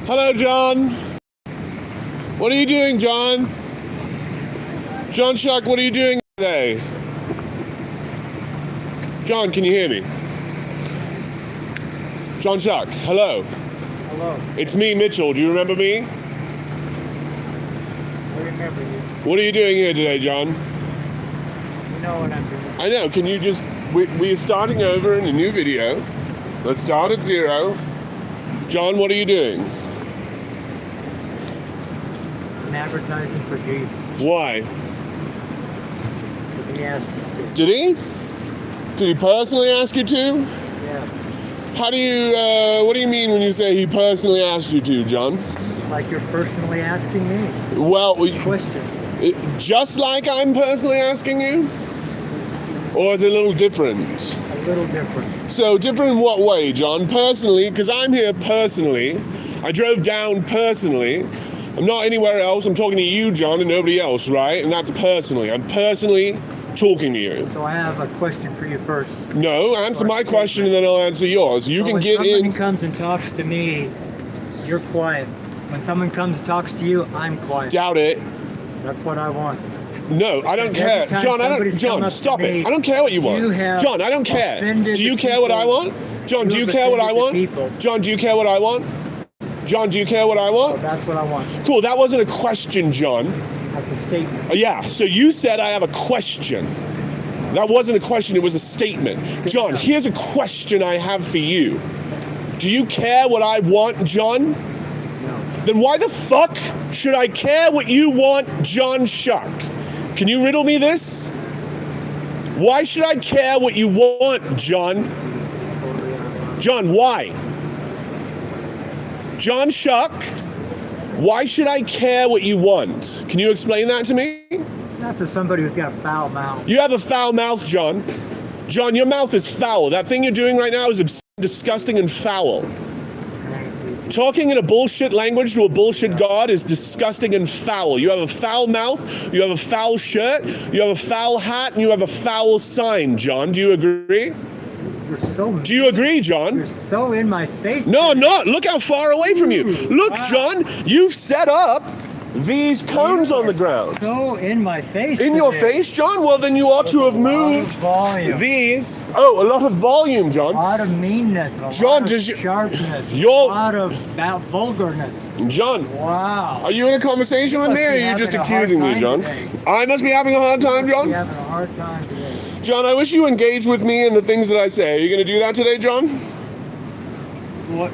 Hello, John. What are you doing, John? John Choque, what are you doing today? John, can you hear me? John Choque, hello. Hello. It's me, Mitchell. Do you remember me? I remember you. What are you doing here today, John? You know what I'm doing. I know. Can you just... We're starting over in a new video. Let's start at 0. John, what are you doing? I'm advertising for Jesus. Why? Because he asked me to. Did he? Did he personally ask you to? Yes. How do you, what do you mean when you say he personally asked you to, John? Like you're personally asking me. Well, Question. just like I'm personally asking you? Or is it a little different? A little different. So different in what way, John? Personally, because I'm here personally. I drove down personally. I'm not anywhere else. I'm talking to you, John, and nobody else, right? And that's personally. I'm personally talking to you. So I have a question for you first. No, answer my question and then I'll answer yours. You can get in. When someone comes and talks to me, you're quiet. When someone comes and talks to you, I'm quiet. Doubt it. That's what I want. No, I don't care. John, John, stop it. I don't care what you want. John, I don't care. Do you care what I want? John, do you care what I want? John, do you care what I want? John, do you care what I want? Oh, that's what I want. Cool, that wasn't a question, John. That's a statement. Yeah, so you said I have a question. That wasn't a question, it was a statement. John, here's a question I have for you. Do you care what I want, John? No. Then why the fuck should I care what you want, John Choque? Can you riddle me this? Why should I care what you want, John? John, why? John Choque, why should I care what you want? Can you explain that to me? Not to somebody who's got a foul mouth. You have a foul mouth, John. John, your mouth is foul. That thing you're doing right now is disgusting and foul. Talking in a bullshit language to a bullshit God is disgusting and foul. You have a foul mouth, you have a foul shirt, you have a foul hat, and you have a foul sign, John. Do you agree? You're so mean. Do you agree, John? You're so in my face. No, I'm not. Look how far away from you. Look, wow. John, you've set up these cones on the ground. So in my face. In your face, John? Well, then you ought to have moved these. Oh, a lot of volume, John. A lot of meanness. John, lot of sharpness. A You're... lot of vulgarness. John. Wow. Are you in a conversation with me, or are you just accusing me, John? Today. I must be having a hard time, John? You're having a hard time today. John, I wish you engaged with me in the things that I say. Are you going to do that today, John? What?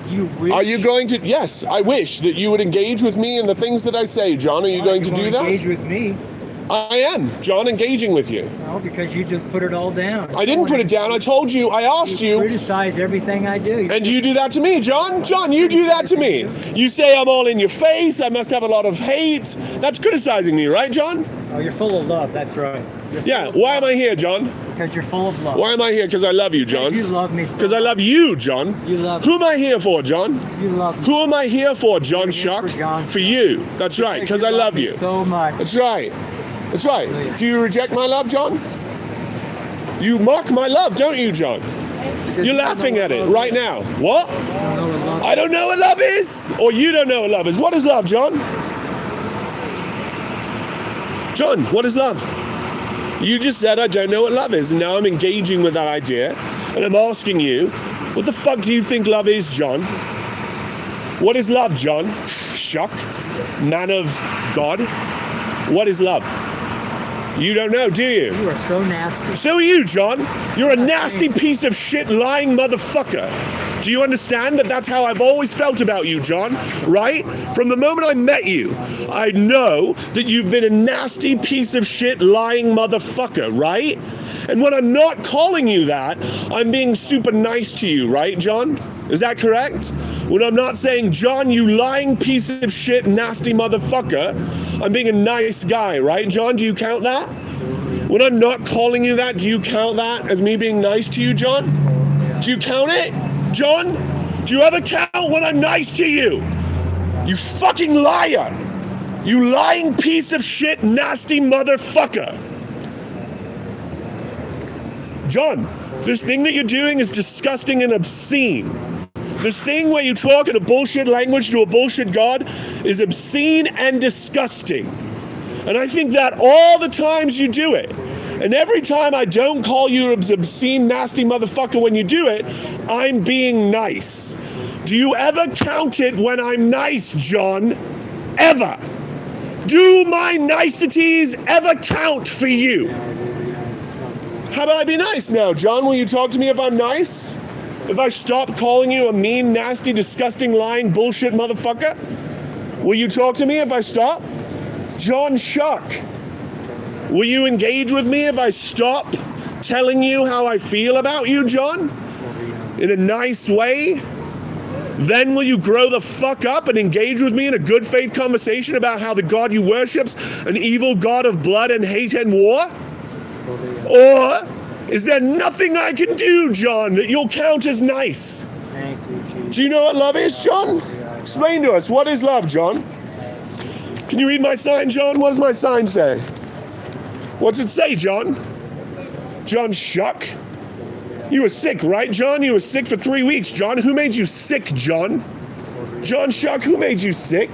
You wish? Are you going to? Yes, I wish that you would engage with me in the things that I say, John. Are you going to do that? Engage with me? I am, John, engaging with you. No, because you just put it all down. I didn't put it down. I told you. I asked you. Criticize everything I do. And you do that to me, John? John, you do that to me. You say I'm all in your face. I must have a lot of hate. That's criticizing me, right, John? Oh, you're full of love. That's right. Yeah, why am I here, John? Because you're full of love. Why am I here? Because I love you, John. Because you love me so Because I love you, John. You love Who am I here for, John? You love me. Who am I here for, John Choque? For you. That's right, because I love you. So much. That's right. That's right. Do you reject my love, John? You mock my love, don't you, John? You're laughing at it right now. What? I don't know what love is. Or you don't know what love is. What is love, John? John, what is love? You just said I don't know what love is, and now I'm engaging with that idea, and I'm asking you, what the fuck do you think love is, John? What is love, John? Choque? Man of God? What is love? You don't know, do you? You are so nasty. So are you, John. You're a nasty piece of shit lying motherfucker. Do you understand that that's how I've always felt about you, John? Right? From the moment I met you, I know that you've been a nasty piece of shit lying motherfucker, right? And when I'm not calling you that, I'm being super nice to you, right, John? Is that correct? When I'm not saying, John, you lying piece of shit, nasty motherfucker, I'm being a nice guy, right, John? Do you count that? When I'm not calling you that, do you count that as me being nice to you, John? Do you count it? John, do you ever count when I'm nice to you? You fucking liar. You lying piece of shit, nasty motherfucker. John, this thing that you're doing is disgusting and obscene. This thing where you talk in a bullshit language to a bullshit God is obscene and disgusting. And I think that all the times you do it, and every time I don't call you an obscene, nasty motherfucker when you do it, I'm being nice. Do you ever count it when I'm nice, John? Ever? Do my niceties ever count for you? How about I be nice now, John? Will you talk to me if I'm nice? If I stop calling you a mean, nasty, disgusting, lying, bullshit motherfucker? Will you talk to me if I stop? John Choque, will you engage with me if I stop telling you how I feel about you, John? In a nice way? Then will you grow the fuck up and engage with me in a good faith conversation about how the God you worship's an evil God of blood and hate and war? Or is there nothing I can do, John, that you'll count as nice? Thank you, Jesus. Do you know what love is, John? Explain to us. What is love, John? Can you read my sign, John? What does my sign say? What's it say, John? John Choque? You were sick, right, John? You were sick for 3 weeks, John. Who made you sick, John? John Choque, who made you sick?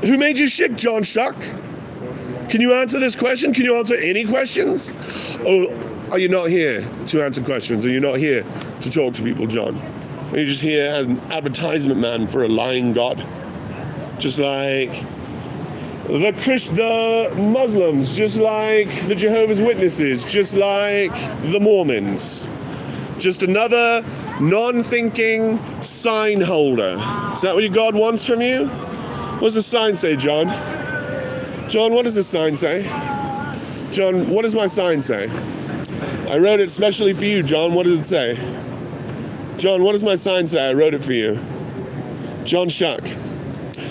Who made you sick, John Choque? Can you answer this question? Can you answer any questions? Oh, are you not here to answer questions? Are you not here to talk to people, John? Are you just here as an advertisement man for a lying God? Just like the Muslims, just like the Jehovah's Witnesses, just like the Mormons. Just another non-thinking sign holder. Is that what your God wants from you? What does the sign say, John? John, what does the sign say? John, what does my sign say? I wrote it specially for you, John. What does it say? John, what does my sign say? I wrote it for you. John Choque.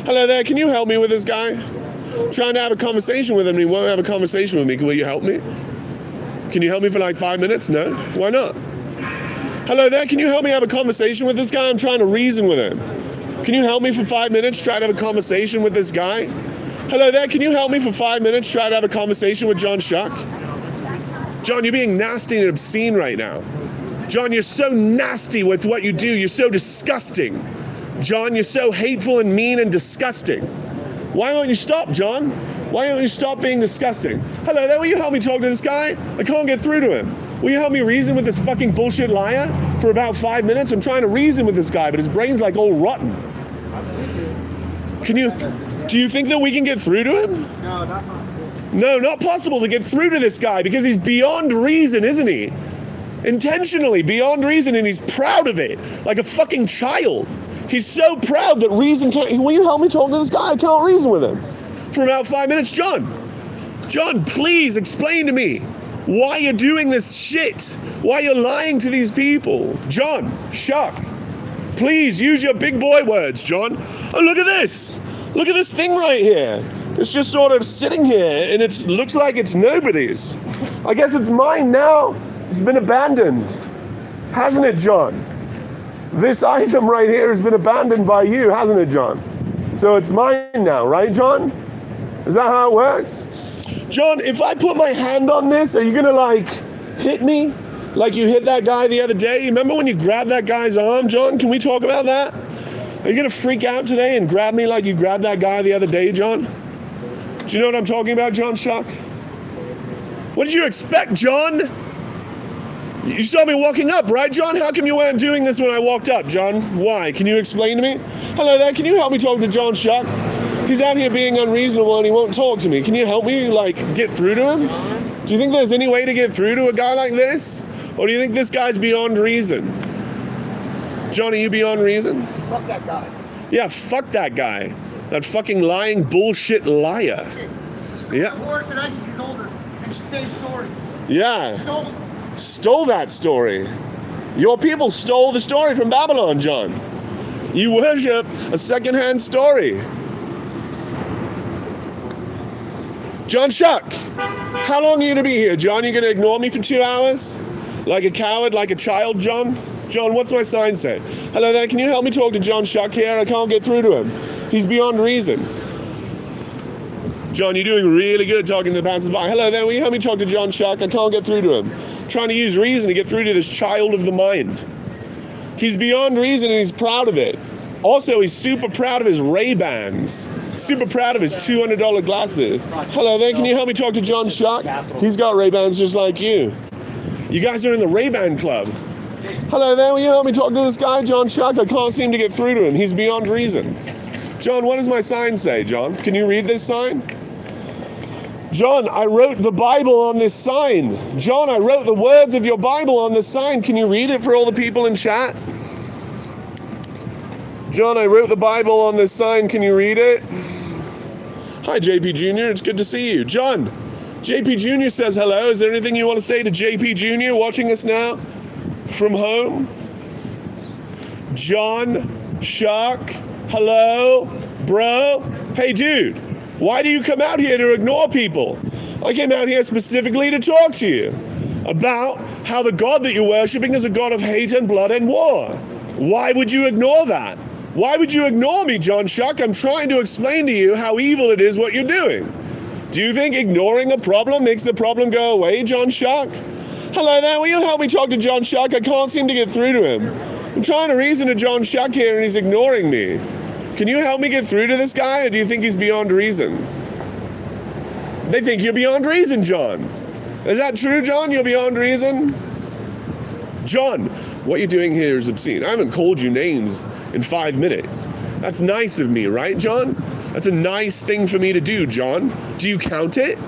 Hello there, can you help me with this guy? I'm trying to have a conversation with him and he won't have a conversation with me. Will you help me? Can you help me for like 5 minutes? No? Why not? Hello there, can you help me have a conversation with this guy? I'm trying to reason with him. Can you help me for 5 minutes, try to have a conversation with this guy? Hello there, can you help me for 5 minutes, try to have a conversation with John Choque? John, you're being nasty and obscene right now. John, you're so nasty with what you do. You're so disgusting. John, you're so hateful and mean and disgusting. Why won't you stop, John? Why don't you stop being disgusting? Hello there, will you help me talk to this guy? I can't get through to him. Will you help me reason with this fucking bullshit liar for about 5 minutes? I'm trying to reason with this guy, but his brain's like all rotten. Do you think that we can get through to him? No, not possible. No, not possible to get through to this guy because he's beyond reason, isn't he? Intentionally beyond reason, and he's proud of it, like a fucking child. He's so proud that reason can't... Will you help me talk to this guy? I can't reason with him. For about 5 minutes, John, please explain to me why you're doing this shit. Why you're lying to these people. John Choque, please use your big boy words, John. Oh, look at this. Look at this thing right here. It's just sort of sitting here, and it looks like it's nobody's. I guess it's mine now. It's been abandoned. Hasn't it, John? This item right here has been abandoned by you, hasn't it, John? So it's mine now, right, John? Is that how it works? John, if I put my hand on this, are you going to, like, hit me? Like you hit that guy the other day? You remember when you grabbed that guy's arm, John? Can we talk about that? Are you going to freak out today and grab me like you grabbed that guy the other day, John? Do you know what I'm talking about, John Choque? What did you expect, John? You saw me walking up, right, John? How come you weren't doing this when I walked up, John? Why? Can you explain to me? Hello there, can you help me talk to John Choque? He's out here being unreasonable and he won't talk to me. Can you help me, like, get through to him? Do you think there's any way to get through to a guy like this? Or do you think this guy's beyond reason? John, are you beyond reason? Fuck that guy. Yeah, fuck that guy. That fucking lying bullshit liar. Yeah. Horse and ISIS is older. It's the same story. Yeah. Stole. Stole that story. Your people stole the story from Babylon, John. You worship a secondhand story. John Choque, how long are you going to be here, John? You going to ignore me for 2 hours? Like a coward, like a child, John? John, what's my sign say? Hello there, can you help me talk to John Choque here? I can't get through to him. He's beyond reason. John, you're doing really good talking to the passersby. Hello there, will you help me talk to John Choque? I can't get through to him. I'm trying to use reason to get through to this child of the mind. He's beyond reason and he's proud of it. Also, he's super proud of his Ray-Bans. Super proud of his $200 glasses. Hello there, can you help me talk to John Choque? He's got Ray-Bans just like you. You guys are in the Ray-Ban club. Hello there, will you help me talk to this guy, John Choque? I can't seem to get through to him. He's beyond reason. John, what does my sign say, John? Can you read this sign? John, I wrote the Bible on this sign. John, I wrote the words of your Bible on this sign. Can you read it for all the people in chat? John, I wrote the Bible on this sign. Can you read it? Hi, JP Jr. It's good to see you. John, JP Jr. says hello. Is there anything you want to say to JP Jr. watching us now from home? John Choque, hello, bro. Hey, dude, why do you come out here to ignore people? I came out here specifically to talk to you about how the God that you're worshiping is a God of hate and blood and war. Why would you ignore that? Why would you ignore me, John Choque? I'm trying to explain to you how evil it is what you're doing. Do you think ignoring a problem makes the problem go away, John Choque? Hello there, will you help me talk to John Choque? I can't seem to get through to him. I'm trying to reason to John Choque here and he's ignoring me. Can you help me get through to this guy, or do you think he's beyond reason? They think you're beyond reason, John. Is that true, John? You're beyond reason? John, what you're doing here is obscene. I haven't called you names in 5 minutes. That's nice of me, right, John? That's a nice thing for me to do, John. Do you count it?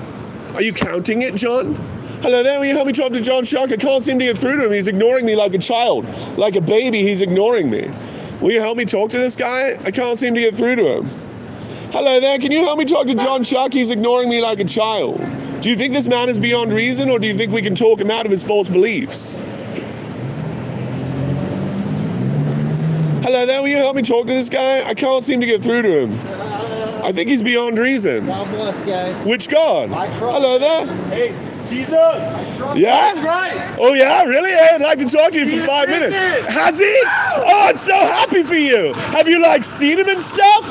Are you counting it, John? Hello there, will you help me talk to John Choque? I can't seem to get through to him. He's ignoring me like a child. Like a baby, he's ignoring me. Will you help me talk to this guy? I can't seem to get through to him. Hello there, can you help me talk to John Choque? He's ignoring me like a child. Do you think this man is beyond reason, or do you think we can talk him out of his false beliefs? Hello there, will you help me talk to this guy? I can't seem to get through to him. I think he's beyond reason. God bless, guys. Which God? Hello there. Hey, Jesus! Yeah? Christ! Oh yeah, really? Hey, I'd like to talk to you for 5 minutes. Has he? Oh, I'm so happy for you. Have you seen him and stuff?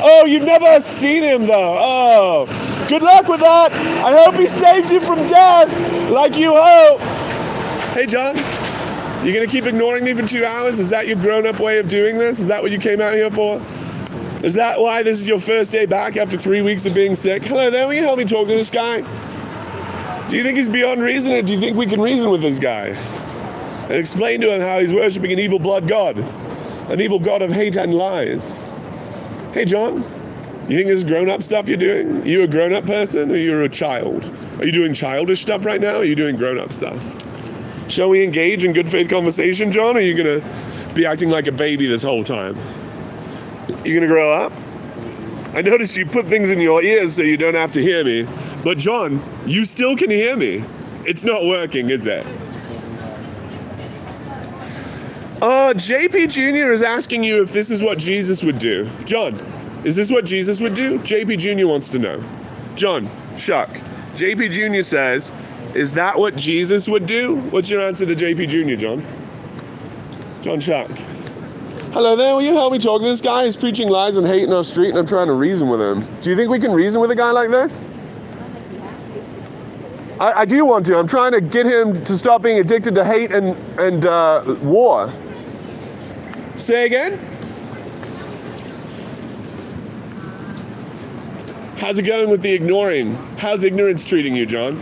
Oh, you've never seen him though. Oh, good luck with that. I hope he saves you from death, like you hope. Hey, John. You're gonna keep ignoring me for 2 hours? Is that your grown-up way of doing this? Is that what you came out here for? Is that why this is your first day back after 3 weeks of being sick? Hello there, will you help me talk to this guy? Do you think he's beyond reason, or do you think we can reason with this guy? And explain to him how he's worshiping an evil blood God, an evil God of hate and lies. Hey, John, you think this is grown-up stuff you're doing? Are you a grown-up person, or you're a child? Are you doing childish stuff right now, or are you doing grown-up stuff? Shall we engage in good faith conversation, John, or are you going to be acting like a baby this whole time? You going to grow up? I noticed you put things in your ears so you don't have to hear me. But John, you still can hear me. It's not working, is it? JP Jr. is asking you if this is what Jesus would do. John, is this what Jesus would do? JP Jr. wants to know. John Choque, JP Jr. says, is that what Jesus would do? What's your answer to JP Jr., John? John Choque. Hello there, will you help me talk to this guy? He's preaching lies and hate in our street and I'm trying to reason with him. Do you think we can reason with a guy like this? I do want to. I'm trying to get him to stop being addicted to hate and war. Say again? How's it going with the ignoring? How's ignorance treating you, John?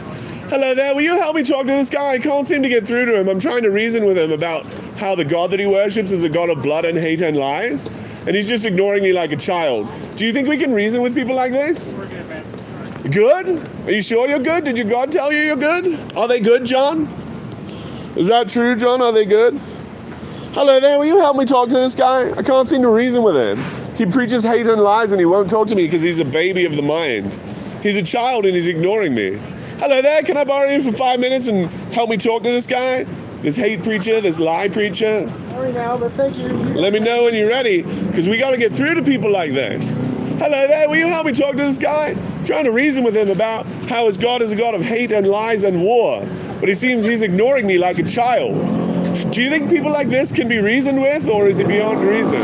Hello there, will you help me talk to this guy? I can't seem to get through to him. I'm trying to reason with him about how the God that he worships is a God of blood and hate and lies. And he's just ignoring me like a child. Do you think we can reason with people like this? We're good, man. Good? Are you sure you're good? Did your God tell you you're good? Are they good, John? Is that true, John? Are they good? Hello there, will you help me talk to this guy? I can't seem to reason with him. He preaches hate and lies and he won't talk to me because he's a baby of the mind. He's a child and he's ignoring me. Hello there, can I borrow you for 5 minutes and help me talk to this guy? This hate preacher, this lie preacher. Sorry now, but thank you. Let me know when you're ready, because we got to get through to people like this. Hello there, will you help me talk to this guy? I'm trying to reason with him about how his God is a God of hate and lies and war. But he seems he's ignoring me like a child. Do you think people like this can be reasoned with, or is it beyond reason?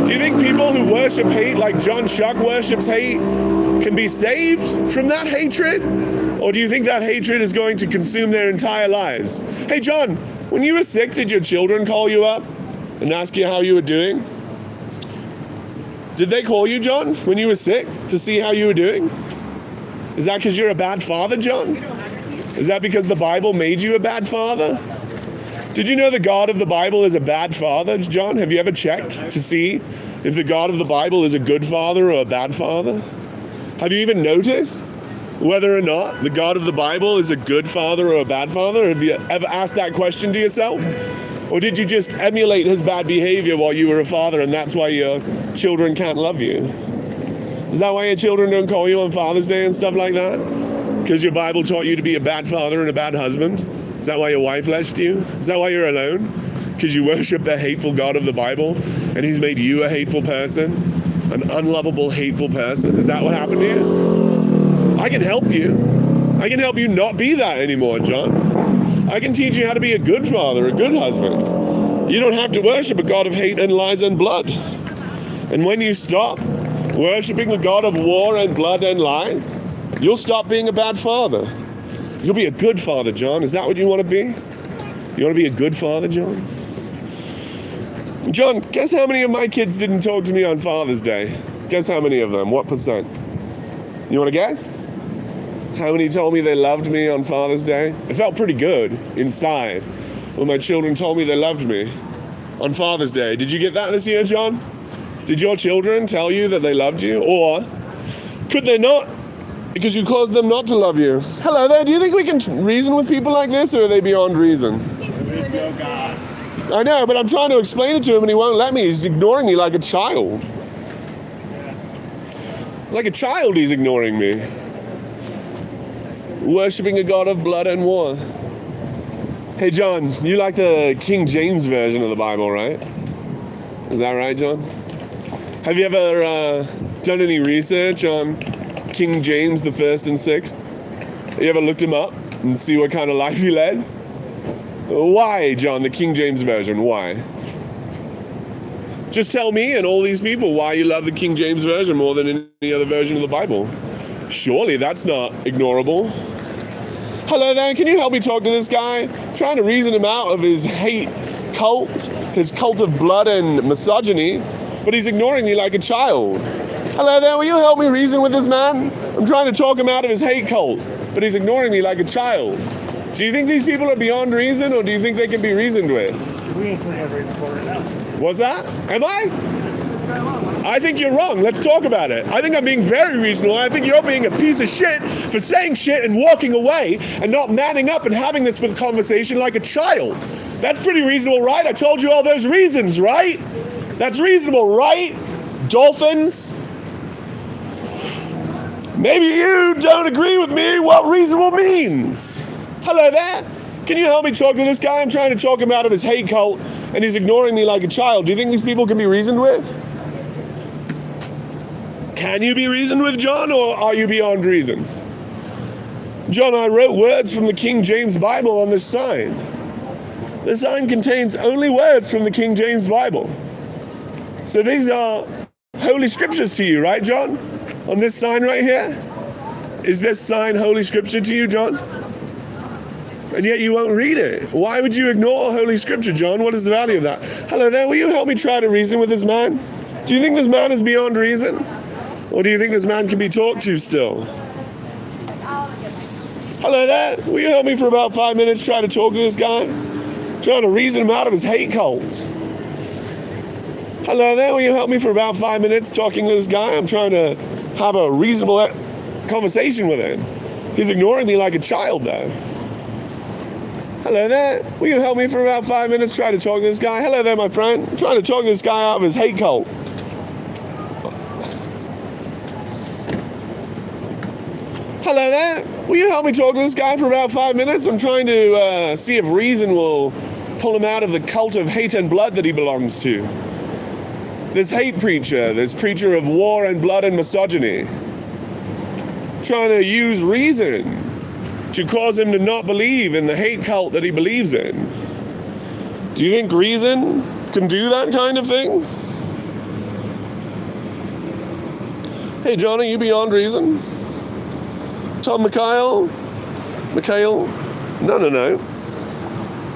Do you think people who worship hate like John Choque worships hate can be saved from that hatred? Or do you think that hatred is going to consume their entire lives? Hey, John, When you were sick, did your children call you up and ask you how you were doing? Did they call you, John, when you were sick to see how you were doing? Is that because you're a bad father, John? Is that because the Bible made you a bad father? Did you know the God of the Bible is a bad father, John? Have you ever checked to see if the God of the Bible is a good father or a bad father? Have you even noticed whether or not the God of the Bible is a good father or a bad father? Have you ever asked that question to yourself? Or did you just emulate his bad behavior while you were a father, and that's why your children can't love you? Is that why your children don't call you on Father's Day and stuff like that? Because your Bible taught you to be a bad father and a bad husband? Is that why your wife left you? Is that why you're alone? Because you worship the hateful God of the Bible, and he's made you a hateful person, an unlovable, hateful person? Is that what happened to you? I can help you. I can help you not be that anymore, John. I can teach you how to be a good father, a good husband. You don't have to worship a God of hate and lies and blood. And when you stop worshiping a God of war and blood and lies, you'll stop being a bad father. You'll be a good father, John. Is that what you want to be? You want to be a good father, John? John, guess how many of my kids didn't talk to me on Father's Day? Guess how many of them? What percent? You want to guess? How many told me they loved me on Father's Day? It felt pretty good inside when my children told me they loved me on Father's Day. Did you get that this year, John? Did your children tell you that they loved you? Or could they not? Because you caused them not to love you. Hello there, do you think we can reason with people like this, or are they beyond reason? I know, but I'm trying to explain it to him and he won't let me. He's ignoring me like a child. Like a child, he's ignoring me. Worshipping a God of blood and war. Hey, John, you like the King James version of the Bible, right? Is that right, John? Have you ever done any research on King James the 1st and 6th? Have you ever looked him up and see what kind of life he led? Why, John, the King James version? Why? Just tell me and all these people why you love the King James version more than any other version of the Bible. Surely that's not ignorable. Hello there, can you help me talk to this guy? I'm trying to reason him out of his hate cult, his cult of blood and misogyny, but he's ignoring me like a child. Hello there, will you help me reason with this man? I'm trying to talk him out of his hate cult, but he's ignoring me like a child. Do you think these people are beyond reason, or do you think they can be reasoned with? We ain't clean every report enough. What's that? Am I? I think you're wrong. Let's talk about it. I think I'm being very reasonable. I think you're being a piece of shit for saying shit and walking away and not manning up and having this conversation like a child. That's pretty reasonable, right? I told you all those reasons, right? That's reasonable, right? Dolphins? Maybe you don't agree with me what reasonable means. Hello there. Can you help me talk to this guy? I'm trying to talk him out of his hate cult, and he's ignoring me like a child. Do you think these people can be reasoned with? Can you be reasoned with, John, or are you beyond reason? John, I wrote words from the King James Bible on this sign. The sign contains only words from the King James Bible. So these are holy scriptures to you, right, John? On this sign right here? Is this sign holy scripture to you, John? And yet you won't read it. Why would you ignore holy scripture, John? What is the value of that? Hello there, will you help me try to reason with this man? Do you think this man is beyond reason? Or do you think this man can be talked to still? Hello there, will you help me for about 5 minutes try to talk to this guy? Trying to reason him out of his hate cult. Hello there, will you help me for about 5 minutes talking to this guy? I'm trying to have a reasonable conversation with him. He's ignoring me like a child though. Hello there, will you help me for about 5 minutes try to talk to this guy? Hello there, my friend. I'm trying to talk this guy out of his hate cult. Hello there, will you help me talk to this guy for about 5 minutes? I'm trying to see if reason will pull him out of the cult of hate and blood that he belongs to. This hate preacher, this preacher of war and blood and misogyny. Trying to use reason to cause him to not believe in the hate cult that he believes in. Do you think reason can do that kind of thing? Hey, John, are you beyond reason? Tom Mikhail? No.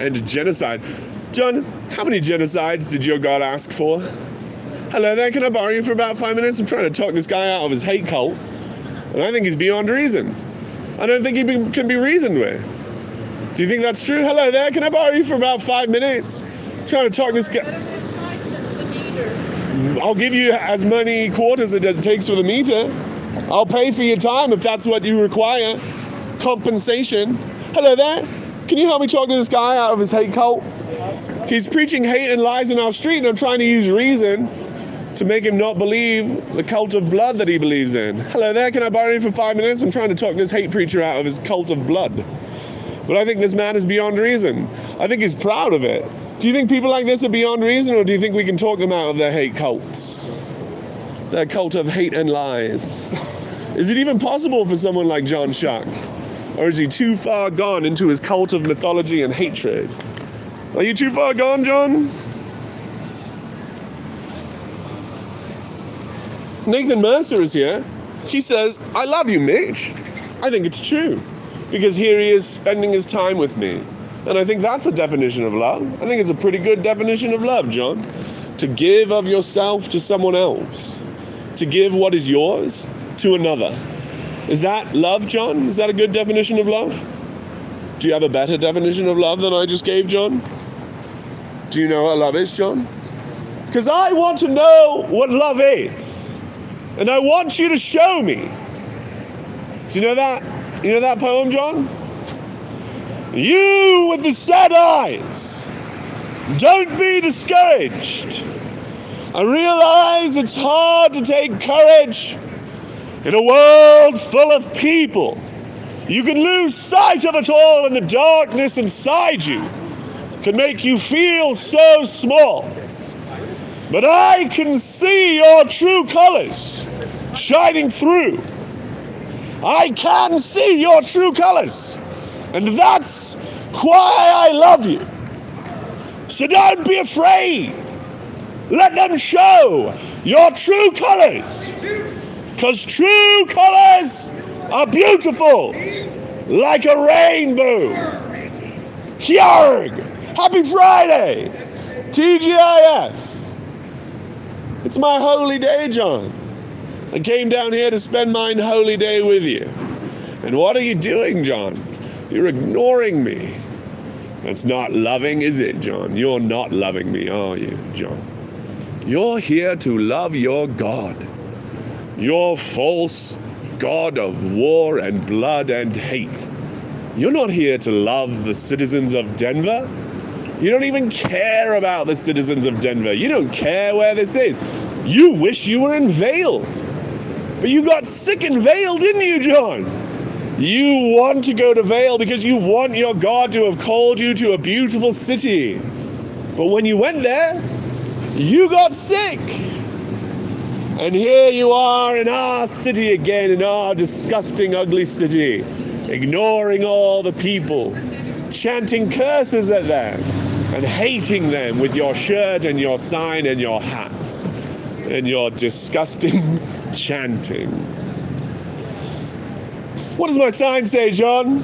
and genocide. John, how many genocides did your God ask for? Hello there, can I borrow you for about 5 minutes? I'm trying to talk this guy out of his hate cult, and I think he's beyond reason. I don't think he can be reasoned with. Do you think that's true? Hello there, can I borrow you for about 5 minutes? I'm trying to talk this guy. I'll give you as many quarters as it takes for the meter. I'll pay for your time if that's what you require. Compensation. Hello there. Can you help me talk to this guy out of his hate cult? He's preaching hate and lies in our street, and I'm trying to use reason to make him not believe the cult of blood that he believes in. Hello there. Can I borrow you for 5 minutes? I'm trying to talk this hate preacher out of his cult of blood. But I think this man is beyond reason. I think he's proud of it. Do you think people like this are beyond reason, or do you think we can talk them out of their hate cults? Their cult of hate and lies. Is it even possible for someone like John Choque? Or is he too far gone into his cult of mythology and hatred? Are you too far gone, John? Nathan Mercer is here. He says, I love you, Mitch. I think it's true. Because here he is spending his time with me. And I think that's a definition of love. I think it's a pretty good definition of love, John. To give of yourself to someone else. To give what is yours to another. Is that love, John? Is that a good definition of love? Do you have a better definition of love than I just gave, John? Do you know what love is, John? Because I want to know what love is. And I want you to show me. Do you know that? You know that poem, John? You with the sad eyes, don't be discouraged. I realize it's hard to take courage in a world full of people. You can lose sight of it all, and the darkness inside you can make you feel so small. But I can see your true colors shining through. I can see your true colors. And that's why I love you. So don't be afraid. Let them show your true colors. Because true colors are beautiful, like a rainbow. Yarg! Happy Friday! TGIF! It's my holy day, John. I came down here to spend my holy day with you. And what are you doing, John? You're ignoring me. That's not loving, is it, John? You're not loving me, are you, John? You're here to love your God. Your false God of war and blood and hate. You're not here to love the citizens of Denver. You don't even care about the citizens of Denver. You don't care where this is. You wish you were in Vail. But you got sick in Vail, didn't you, John? You want to go to Vail because you want your God to have called you to a beautiful city. But when you went there, you got sick. And here you are in our city again, in our disgusting, ugly city, ignoring all the people, chanting curses at them, and hating them with your shirt and your sign and your hat, and your disgusting chanting. What does my sign say, John?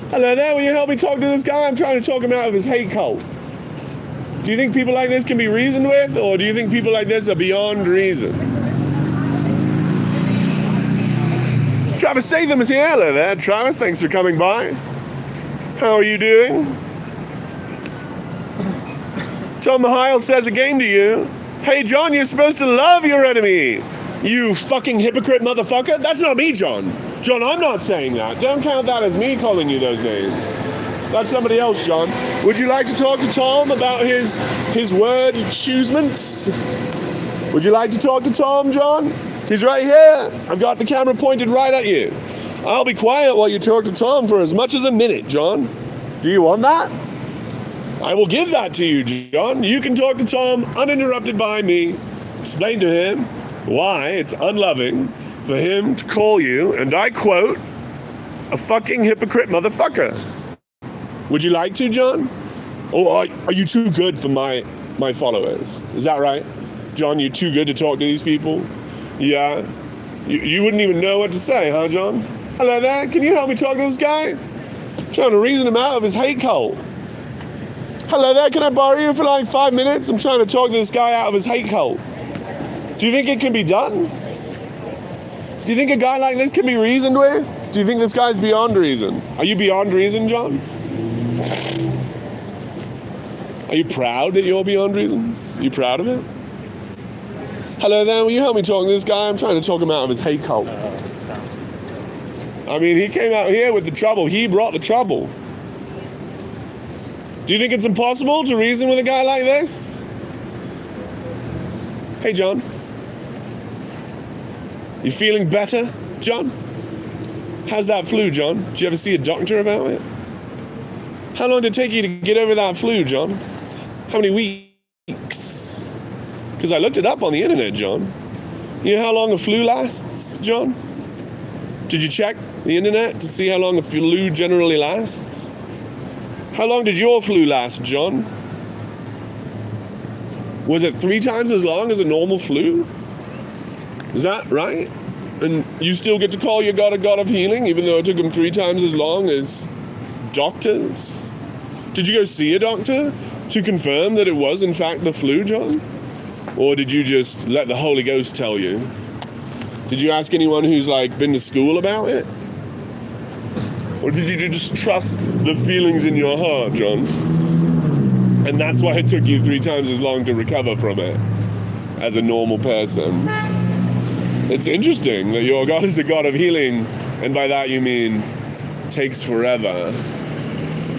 Hello there, will you help me talk to this guy? I'm trying to talk him out of his hate cult. Do you think people like this can be reasoned with, or do you think people like this are beyond reason? Travis Statham is here. Hello there, Travis. Thanks for coming by. How are you doing? Tom Mihail says again to you, hey, John, you're supposed to love your enemy. You fucking hypocrite motherfucker. That's not me, John. John, I'm not saying that. Don't count that as me calling you those names. That's somebody else, John. Would you like to talk to Tom about his word choosements? Would you like to talk to Tom, John? He's right here. I've got the camera pointed right at you. I'll be quiet while you talk to Tom for as much as a minute, John. Do you want that? I will give that to you, John. You can talk to Tom uninterrupted by me. Explain to him why it's unloving for him to call you, and I quote, a fucking hypocrite motherfucker. Would you like to, John? Or are you too good for my followers? Is that right? John, you're too good to talk to these people? Yeah? You wouldn't even know what to say, huh, John? Hello there, can you help me talk to this guy? I'm trying to reason him out of his hate cult. Hello there, can I borrow you for like 5 minutes? I'm trying to talk this guy out of his hate cult. Do you think it can be done? Do you think a guy like this can be reasoned with? Do you think this guy's beyond reason? Are you beyond reason, John? Are you proud that you're beyond reason? Are you proud of it? Hello there, will you help me talk to this guy? I'm trying to talk him out of his hate cult. I mean, he came out here with the trouble. He brought the trouble. Do you think it's impossible to reason with a guy like this? Hey, John. You feeling better, John? How's that flu, John? Did you ever see a doctor about it? How long did it take you to get over that flu, John? How many weeks? Because I looked it up on the internet, John. You know how long a flu lasts, John? Did you check the internet to see how long a flu generally lasts? How long did your flu last, John? Was it 3 times as long as a normal flu? Is that right? And you still get to call your God a God of healing, even though it took him 3 times as long as doctors? Did you go see a doctor to confirm that it was in fact the flu, John? Or did you just let the Holy Ghost tell you? Did you ask anyone who's like been to school about it? Or did you just trust the feelings in your heart, John? And that's why it took you 3 times as long to recover from it as a normal person. It's interesting that your God is a God of healing, and by that you mean takes forever.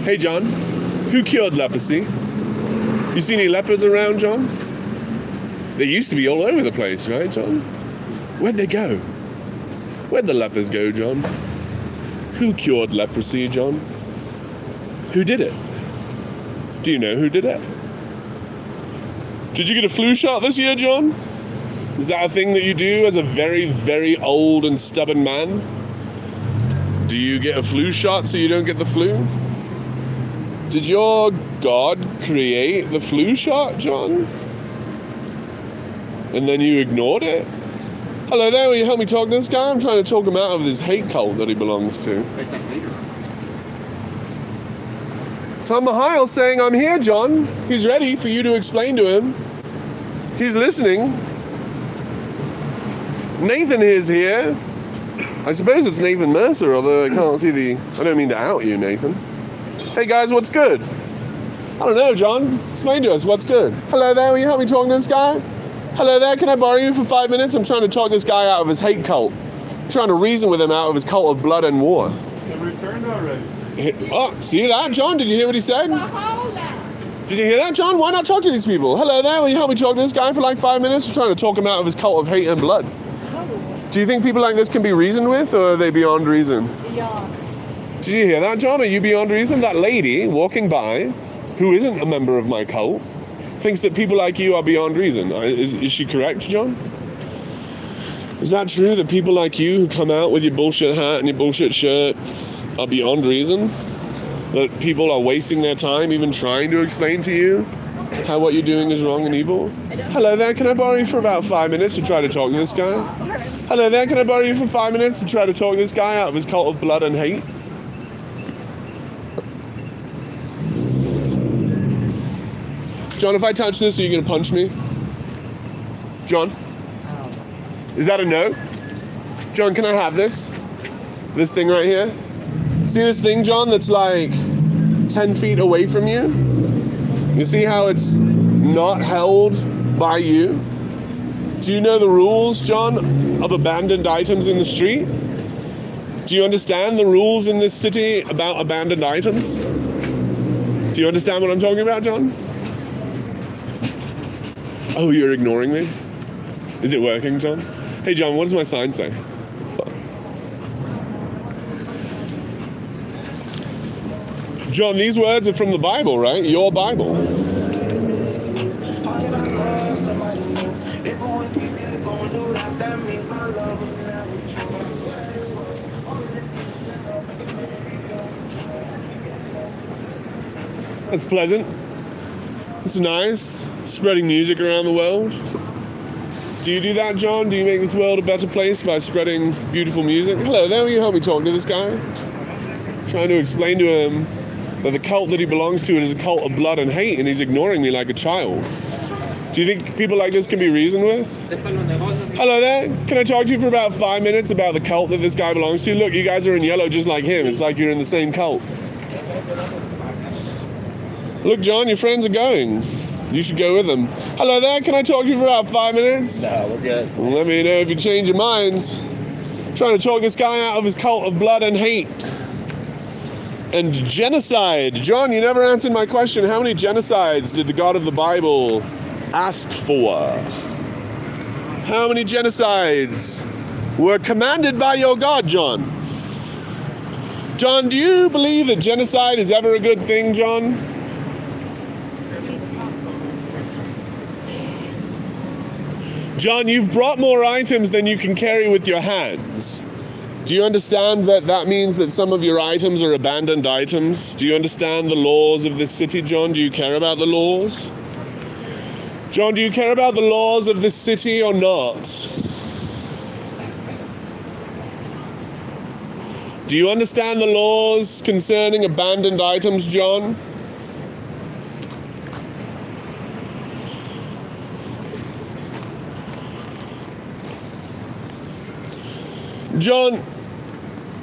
Hey, John, who cured leprosy? You see any lepers around, John? They used to be all over the place, right, John? Where'd they go? Where'd the lepers go, John? Who cured leprosy, John? Who did it? Do you know who did it? Did you get a flu shot this year, John? Is that a thing that you do as a very, very old and stubborn man? Do you get a flu shot so you don't get the flu? Did your God create the flu shot, John? And then you ignored it? Hello there, will you help me talk to this guy? I'm trying to talk him out of this hate cult that he belongs to. Tom Mihail's saying, I'm here, John. He's ready for you to explain to him. He's listening. Nathan is here. I suppose it's Nathan Mercer, although I can't see the... I don't mean to out you, Nathan. Hey guys, what's good? I don't know, John. Explain to us, what's good? Hello there, will you help me talk to this guy? Hello there, can I borrow you for 5 minutes? I'm trying to talk this guy out of his hate cult. I'm trying to reason with him out of his cult of blood and war. It returned already. Oh, see that, John? Did you hear what he said? Did you hear that, John? Why not talk to these people? Hello there, will you help me talk to this guy for like 5 minutes? I'm trying to talk him out of his cult of hate and blood. Do you think people like this can be reasoned with, or are they beyond reason? Beyond. Did you hear that, John? Are you beyond reason? That lady walking by, who isn't a member of my cult, thinks that people like you are beyond reason. Is she correct, John? Is that true, that people like you who come out with your bullshit hat and your bullshit shirt are beyond reason? That people are wasting their time even trying to explain to you how what you're doing is wrong and evil? Hello there, can I borrow you for about 5 minutes to try to talk to this guy? Hello there, can I borrow you for 5 minutes to try to talk this guy out of his cult of blood and hate? John, if I touch this, are you going to punch me? John? Is that a no? John, can I have this? This thing right here? See this thing, John, that's like 10 feet away from you? You see how it's not held by you? Do you know the rules, John, of abandoned items in the street? Do you understand the rules in this city about abandoned items? Do you understand what I'm talking about, John? Oh, you're ignoring me? Is it working, John? Hey, John, what does my sign say? John, these words are from the Bible, right? Your Bible. That's pleasant. It's nice. Spreading music around the world. Do you do that, John? Do you make this world a better place by spreading beautiful music? Hello there, will you help me talk to this guy? Trying to explain to him that the cult that he belongs to is a cult of blood and hate, and he's ignoring me like a child. Do you think people like this can be reasoned with? Hello there. Can I talk to you for about 5 minutes about the cult that this guy belongs to? Look, you guys are in yellow just like him. It's like you're in the same cult. Look, John, your friends are going. You should go with them. Hello there. Can I talk to you for about 5 minutes? No, we're good. Well, let me know if you change your minds. I'm trying to talk this guy out of his cult of blood and hate. And genocide. John, you never answered my question. How many genocides did the God of the Bible ask for? How many genocides were commanded by your God, John? John, do you believe that genocide is ever a good thing, John? John, you've brought more items than you can carry with your hands. Do you understand that that means that some of your items are abandoned items? Do you understand the laws of this city, John? Do you care about the laws? John, do you care about the laws of this city or not? Do you understand the laws concerning abandoned items, John? John,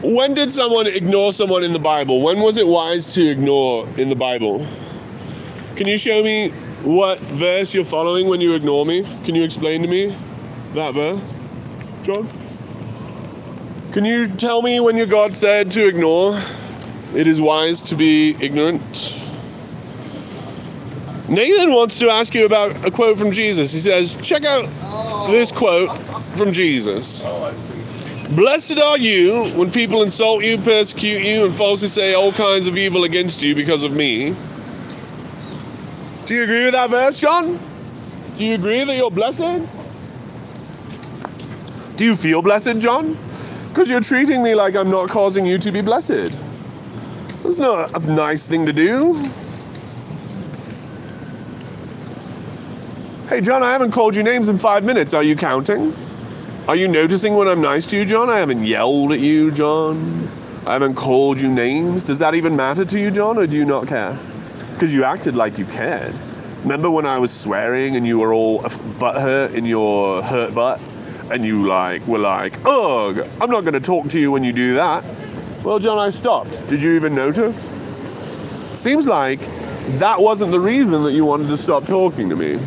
when did someone ignore someone in the Bible? When was it wise to ignore in the Bible? Can you show me what verse you're following when you ignore me? Can you explain to me that verse, John? Can you tell me when your God said to ignore? It is wise to be ignorant. Nathan wants to ask you about a quote from Jesus. He says, check out this quote from Jesus. Blessed are you when people insult you, persecute you, and falsely say all kinds of evil against you because of me. Do you agree with that verse, John? Do you agree that you're blessed? Do you feel blessed, John? Because you're treating me like I'm not causing you to be blessed. That's not a nice thing to do. Hey, John, I haven't called you names in 5 minutes. Are you counting? Are you noticing when I'm nice to you, John? I haven't yelled at you, John. I haven't called you names. Does that even matter to you, John, or do you not care? Because you acted like you cared. Remember when I was swearing and you were all butthurt in your hurt butt? And you were like, ugh, I'm not going to talk to you when you do that. Well, John, I stopped. Did you even notice? Seems like that wasn't the reason that you wanted to stop talking to me.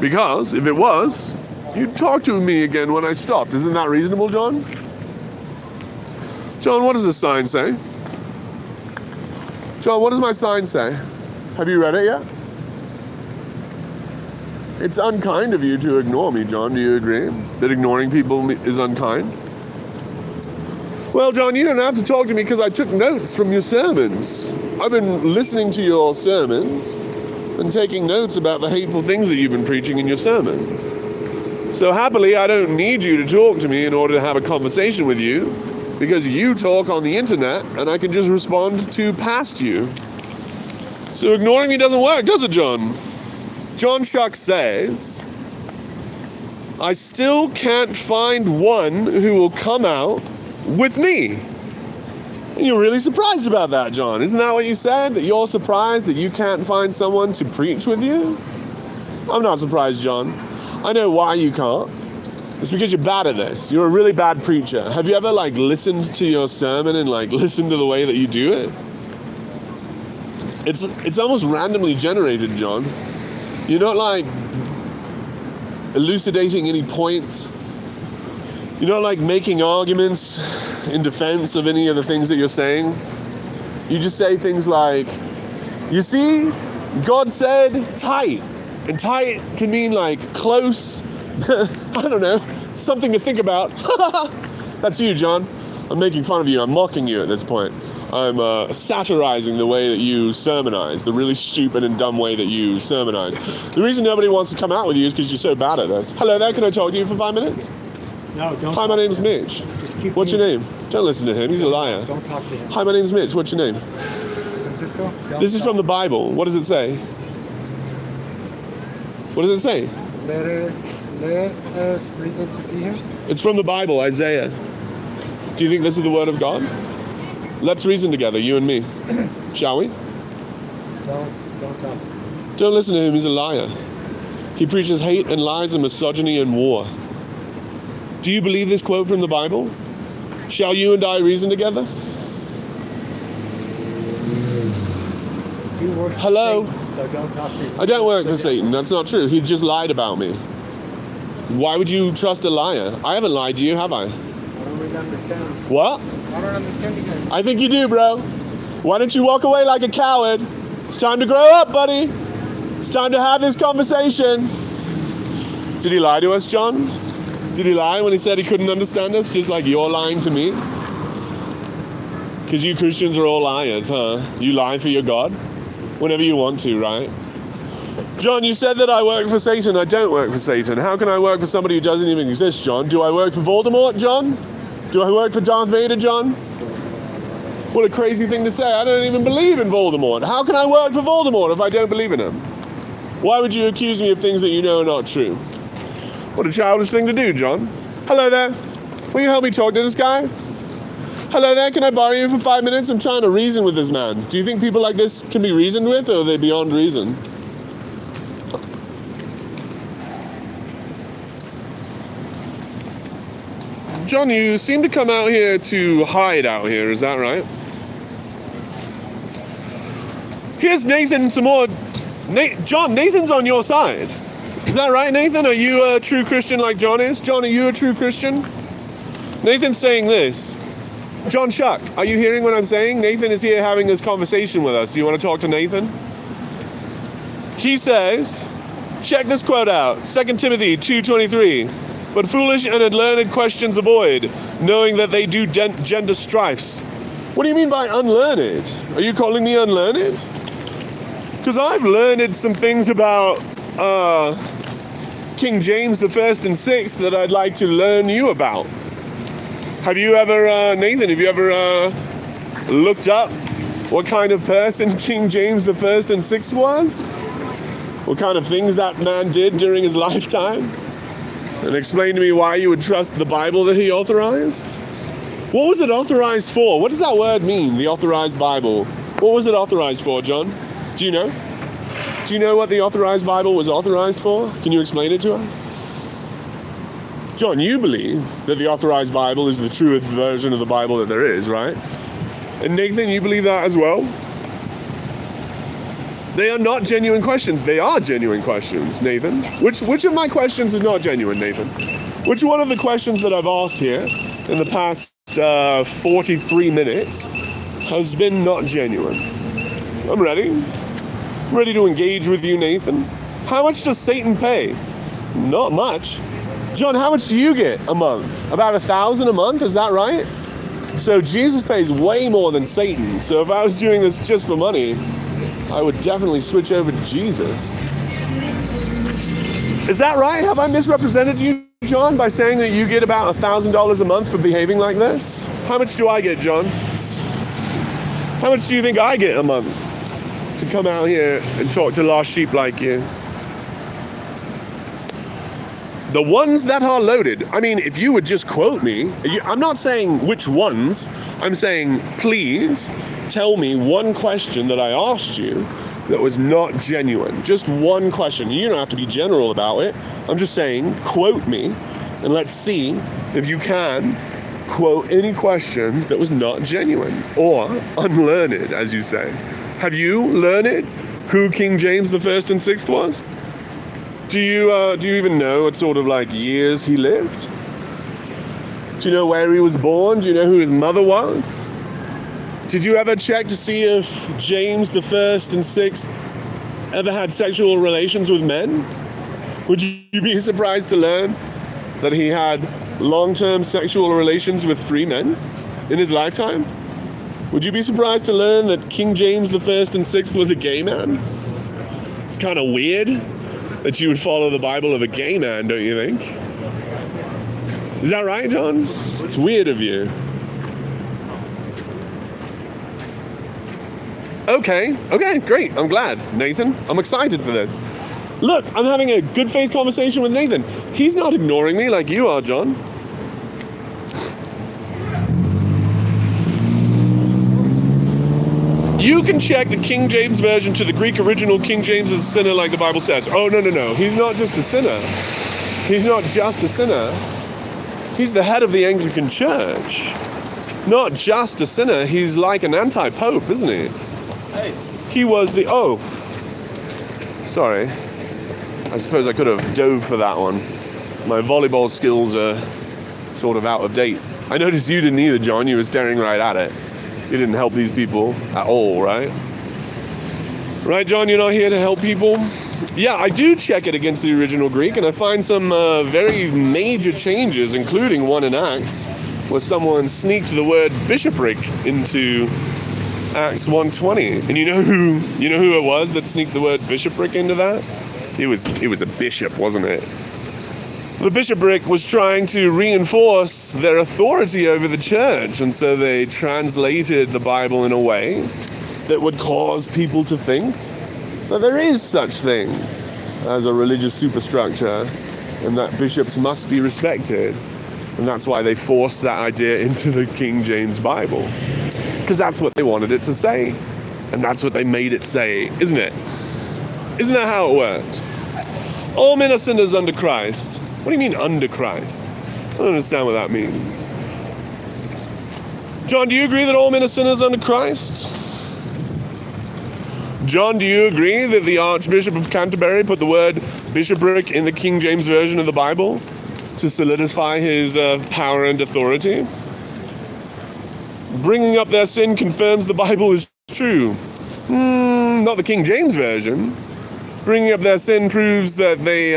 Because if it was, you'd talk to me again when I stopped. Isn't that reasonable, John? John, what does the sign say? John, what does my sign say? Have you read it yet? It's unkind of you to ignore me, John. Do you agree that ignoring people is unkind? Well, John, you don't have to talk to me because I took notes from your sermons. I've been listening to your sermons and taking notes about the hateful things that you've been preaching in your sermons. So happily, I don't need you to talk to me in order to have a conversation with you, because you talk on the internet and I can just respond to past you. So ignoring me doesn't work, does it, John? John Choque says, I still can't find one who will come out with me. And you're really surprised about that, John. Isn't that what you said? That you're surprised that you can't find someone to preach with you? I'm not surprised, John. I know why you can't. It's because you're bad at this. You're a really bad preacher. Have you ever listened to your sermon and listened to the way that you do it? It's almost randomly generated, John. You're not elucidating any points. You're not making arguments in defense of any of the things that you're saying. You just say things like, you see, God said tight. And tight can mean close. I don't know. Something to think about. That's you, John. I'm making fun of you. I'm mocking you at this point. I'm satirizing the way that you sermonize, the really stupid and dumb way that you sermonize. The reason nobody wants to come out with you is because you're so bad at this. Hello there, can I talk to you for 5 minutes? No, don't. Hi, my name's Mitch. What's your name? Don't listen to him, he's a liar. Don't talk to him. Hi, my name's Mitch. What's your name? Francisco? This is from the Bible. What does it say? What does it say? Let us reason to be here. It's from the Bible, Isaiah. Do you think this is the word of God? Let's reason together, you and me. Shall we? Don't talk. Don't listen to him, he's a liar. He preaches hate and lies and misogyny and war. Do you believe this quote from the Bible? Shall you and I reason together? You worship Hello? Satan, so don't talk to I don't work for Satan. That's not true. He just lied about me. Why would you trust a liar? I haven't lied to you, have I? I don't really understand. What? I don't understand you guys. I think you do, bro. Why don't you walk away like a coward? It's time to grow up, buddy. It's time to have this conversation. Did he lie to us, John? Did he lie when he said he couldn't understand us, just like you're lying to me? Because you Christians are all liars, huh? You lie for your God? Whenever you want to, right? John, you said that I work for Satan. I don't work for Satan. How can I work for somebody who doesn't even exist, John? Do I work for Voldemort, John? Do I work for Darth Vader, John? What a crazy thing to say. I don't even believe in Voldemort. How can I work for Voldemort if I don't believe in him? Why would you accuse me of things that you know are not true? What a childish thing to do, John. Hello there. Will you help me talk to this guy? Hello there, can I borrow you for 5 minutes? I'm trying to reason with this man. Do you think people like this can be reasoned with, or are they beyond reason? John, you seem to come out here to hide out here, is that right? Here's Nathan some more. John, Nathan's on your side. Is that right, Nathan? Are you a true Christian like John is? John, are you a true Christian? Nathan's saying this. John Chuck, are you hearing what I'm saying? Nathan is here having this conversation with us. Do you want to talk to Nathan? He says, check this quote out, 2 Timothy 2:23. But foolish and unlearned questions avoid, knowing that they do gender strifes. What do you mean by unlearned? Are you calling me unlearned? Because I've learned some things about King James the 1st and 6th that I'd like to learn you about. Have you ever, Nathan, have you ever looked up what kind of person King James the 1st and 6th was? What kind of things that man did during his lifetime? And explain to me why you would trust the Bible that he authorized? What was it authorized for? What does that word mean, the authorized Bible? What was it authorized for, John? Do you know? Do you know what the authorized Bible was authorized for? Can you explain it to us? John, you believe that the authorized Bible is the truest version of the Bible that there is, right? And Nathan, you believe that as well? They are not genuine questions. They are genuine questions, Nathan. Which of my questions is not genuine, Nathan? Which one of the questions that I've asked here in the past 43 minutes has been not genuine? I'm ready. I'm ready to engage with you, Nathan. How much does Satan pay? Not much. John, how much do you get a month? About $1,000 a month, is that right? So Jesus pays way more than Satan. So if I was doing this just for money, I would definitely switch over to Jesus. Is that right? Have I misrepresented you, John, by saying that you get about $1,000 a month for behaving like this? How much do I get, John? How much do you think I get a month to come out here and talk to lost sheep like you? The ones that are loaded. I mean, if you would just quote me, I'm not saying which ones. I'm saying, please tell me one question that I asked you that was not genuine. Just one question. You don't have to be general about it. I'm just saying, quote me, and let's see if you can quote any question that was not genuine or unlearned, as you say. Have you learned who King James the 1st and 6th was? Do you even know what sort of like years he lived? Do you know where he was born? Do you know who his mother was? Did you ever check to see if James the 1st and 6th ever had sexual relations with men? Would you be surprised to learn that he had long-term sexual relations with 3 men in his lifetime? Would you be surprised to learn that King James the 1st and 6th was a gay man? It's kind of weird that you would follow the Bible of a gay man, don't you think? Is that right, John? It's weird of you. Okay, great. I'm glad, Nathan. I'm excited for this. Look, I'm having a good faith conversation with Nathan. He's not ignoring me like you are, John. You can check the King James Version to the Greek original King James as a sinner like the Bible says. Oh, no. He's not just a sinner. He's not just a sinner. He's the head of the Anglican Church. Not just a sinner. He's like an anti-pope, isn't he? Hey. He was the... Oh. Sorry. I suppose I could have dove for that one. My volleyball skills are sort of out of date. I noticed you didn't either, John. You were staring right at it. You didn't help these people at all, right? Right, John, you're not here to help people? Yeah, I do check it against the original Greek, and I find some very major changes, including one in Acts, where someone sneaked the word bishopric into Acts 1:20. And you know who it was that sneaked the word bishopric into that? It was a bishop, wasn't it? The bishopric was trying to reinforce their authority over the church, and so they translated the Bible in a way that would cause people to think that there is such thing as a religious superstructure and that bishops must be respected. And that's why they forced that idea into the King James Bible, because that's what they wanted it to say, and that's what they made it say, isn't it? Isn't that how it worked? All men are sinners under Christ. What do you mean under Christ? I don't understand what that means. John, do you agree that all men are sinners under Christ? John, do you agree that the Archbishop of Canterbury put the word bishopric in the King James Version of the Bible to solidify his power and authority? Bringing up their sin confirms the Bible is true. Not the King James Version. Bringing up their sin proves that they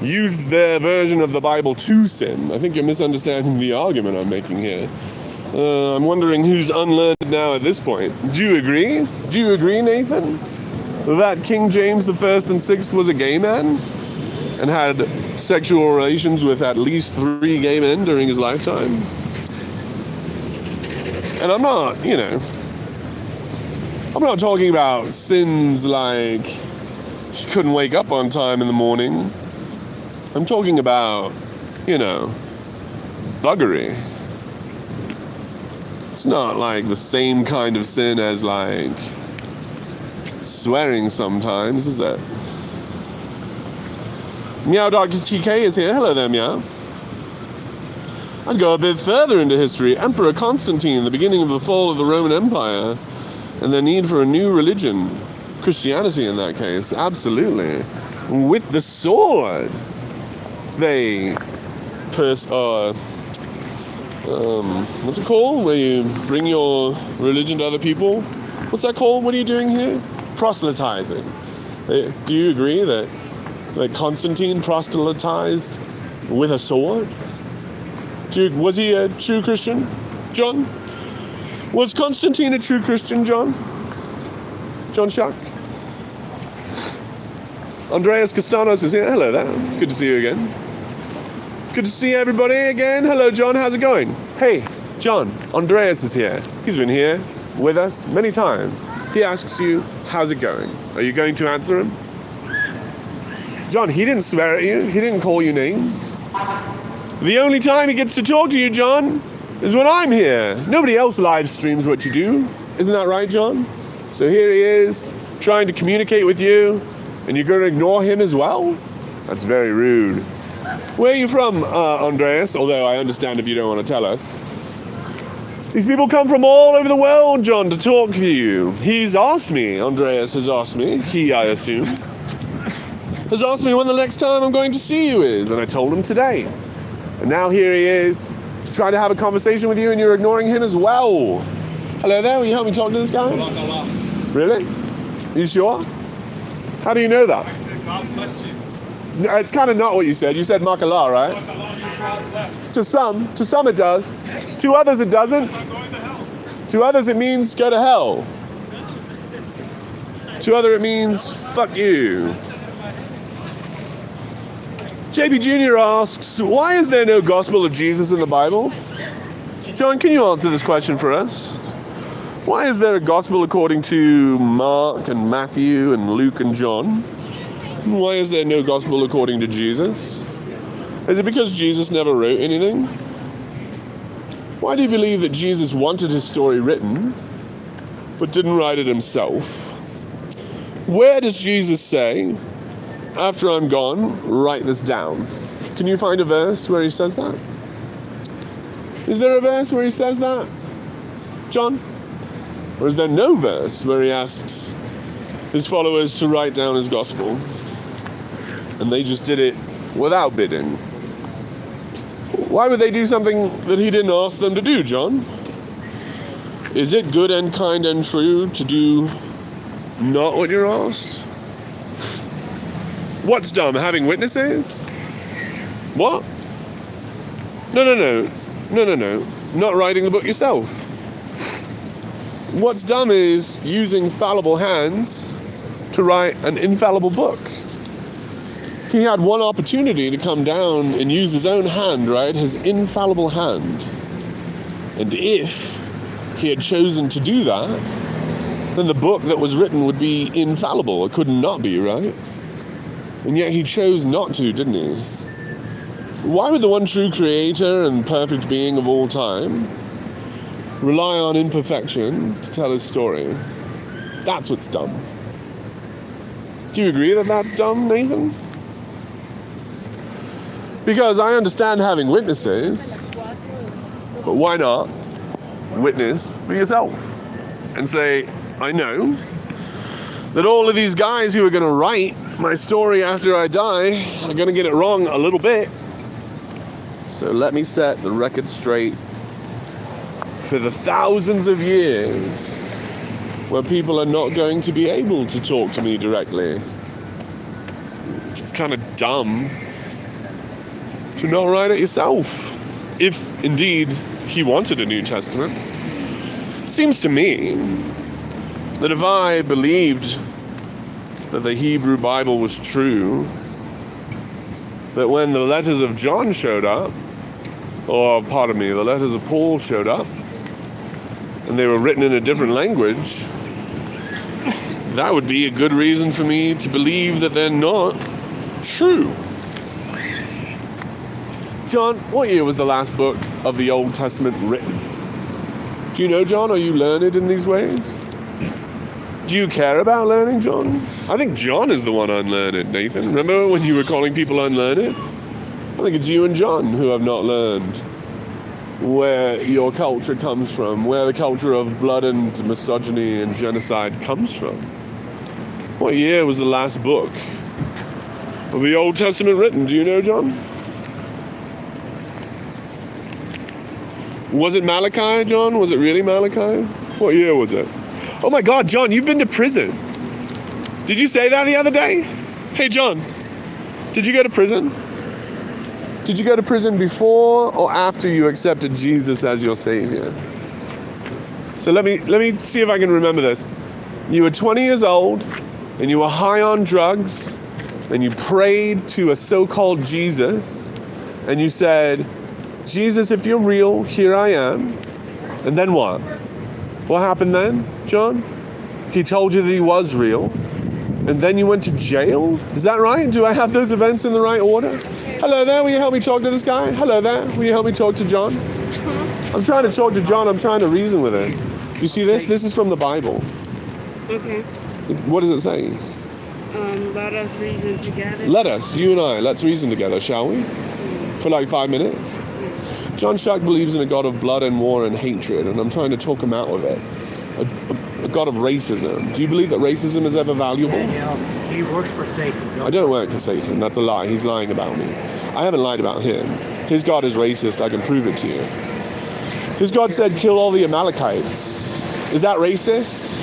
used their version of the Bible to sin. I think you're misunderstanding the argument I'm making here. I'm wondering who's unlearned now at this point. Do you agree? Do you agree, Nathan? That King James I and VI was a gay man and had sexual relations with at least 3 gay men during his lifetime? And I'm not talking about sins like she couldn't wake up on time in the morning. I'm talking about, buggery. It's not like the same kind of sin as like swearing sometimes, is it? Meow Dog TK is here. Hello there, Meow. I'd go a bit further into history. Emperor Constantine, the beginning of the fall of the Roman Empire, and the need for a new religion. Christianity in that case, absolutely. With the sword, they what's it called? Where you bring your religion to other people? What's that called? What are you doing here? Proselytizing. Do you agree that Constantine proselytized with a sword? Was he a true Christian, John? Was Constantine a true Christian, John? John Shuck? Andreas Castanos is here. Hello there. It's good to see you again. Good to see everybody again. Hello, John. How's it going? Hey, John. Andreas is here. He's been here with us many times. He asks you, how's it going? Are you going to answer him? John, he didn't swear at you. He didn't call you names. The only time he gets to talk to you, John, is when I'm here. Nobody else live streams what you do. Isn't that right, John? So here he is, trying to communicate with you, and you're going to ignore him as well? That's very rude. Where are you from, Andreas? Although I understand if you don't want to tell us. These people come from all over the world, John, to talk to you. He's asked me, Andreas has asked me, he, I assume, has asked me when the next time I'm going to see you is, and I told him today. And now here he is, trying to have a conversation with you, and you're ignoring him as well. Hello there, will you help me talk to this guy? Really? Are you sure? How do you know that? God bless you. No, it's kind of not what you said. You said Makala, right? To some it does. To others it doesn't. To others it means go to hell. To other it means fuck you. JP Jr. asks, why is there no gospel of Jesus in the Bible? John, can you answer this question for us? Why is there a gospel according to Mark and Matthew and Luke and John? Why is there no gospel according to Jesus? Is it because Jesus never wrote anything? Why do you believe that Jesus wanted his story written, but didn't write it himself. Where does Jesus say, after I'm gone, write this down? Can you find a verse where he says that? Is there a verse where he says that, John? Or is there no verse where he asks his followers to write down his gospel? And they just did it without bidding. Why would they do something that he didn't ask them to do, John? Is it good and kind and true to do not what you're asked? What's dumb? Having witnesses? What? No. Not writing the book yourself. What's dumb is using fallible hands to write an infallible book. He had one opportunity to come down and use his own hand, right? His infallible hand. And if he had chosen to do that, then the book that was written would be infallible. It could not be, right? And yet he chose not to, didn't he? Why would the one true creator and perfect being of all time rely on imperfection to tell his story? That's what's dumb. Do you agree that that's dumb, Nathan? Because I understand having witnesses, but why not witness for yourself and say, I know that all of these guys who are going to write my story after I die are going to get it wrong a little bit. So let me set the record straight for the thousands of years where people are not going to be able to talk to me directly. It's kind of dumb to not write it yourself, if indeed he wanted a New Testament. It seems to me that if I believed that the Hebrew Bible was true, that when the letters of John showed up, or pardon me, the letters of Paul showed up, and they were written in a different language, that would be a good reason for me to believe that they're not true. John, what year was the last book of the Old Testament written? Do you know, John? Are you learned in these ways? Do you care about learning, John? I think John is the one unlearned, Nathan. Remember when you were calling people unlearned? I think it's you and John who have not learned where your culture comes from, where the culture of blood and misogyny and genocide comes from. What year was the last book of the Old Testament written? Do you know, John? Was it Malachi, John? Was it really Malachi? What year was it? Oh my God, John, you've been to prison. Did you say that the other day? Hey, John, did you go to prison? Did you go to prison before or after you accepted Jesus as your Savior? So let me see if I can remember this. You were 20 years old and you were high on drugs and you prayed to a so-called Jesus and you said, Jesus, if you're real, here I am. And then what? What happened then, John? He told you that he was real. And then you went to jail? Is that right? Do I have those events in the right order? Hello there, will you help me talk to this guy? Hello there, will you help me talk to John? I'm trying to talk to John, I'm trying to reason with him. You see this? This is from the Bible. Okay. What does it say? Let us reason together. Let us, you and I, let's reason together, shall we? For like 5 minutes. John Choque believes in a God of blood and war and hatred, and I'm trying to talk him out of it. A God of racism. Do you believe that racism is ever valuable? He works for Satan. I don't work for Satan. That's a lie. He's lying about me. I haven't lied about him. His God is racist. I can prove it to you. His God said, kill all the Amalekites. Is that racist?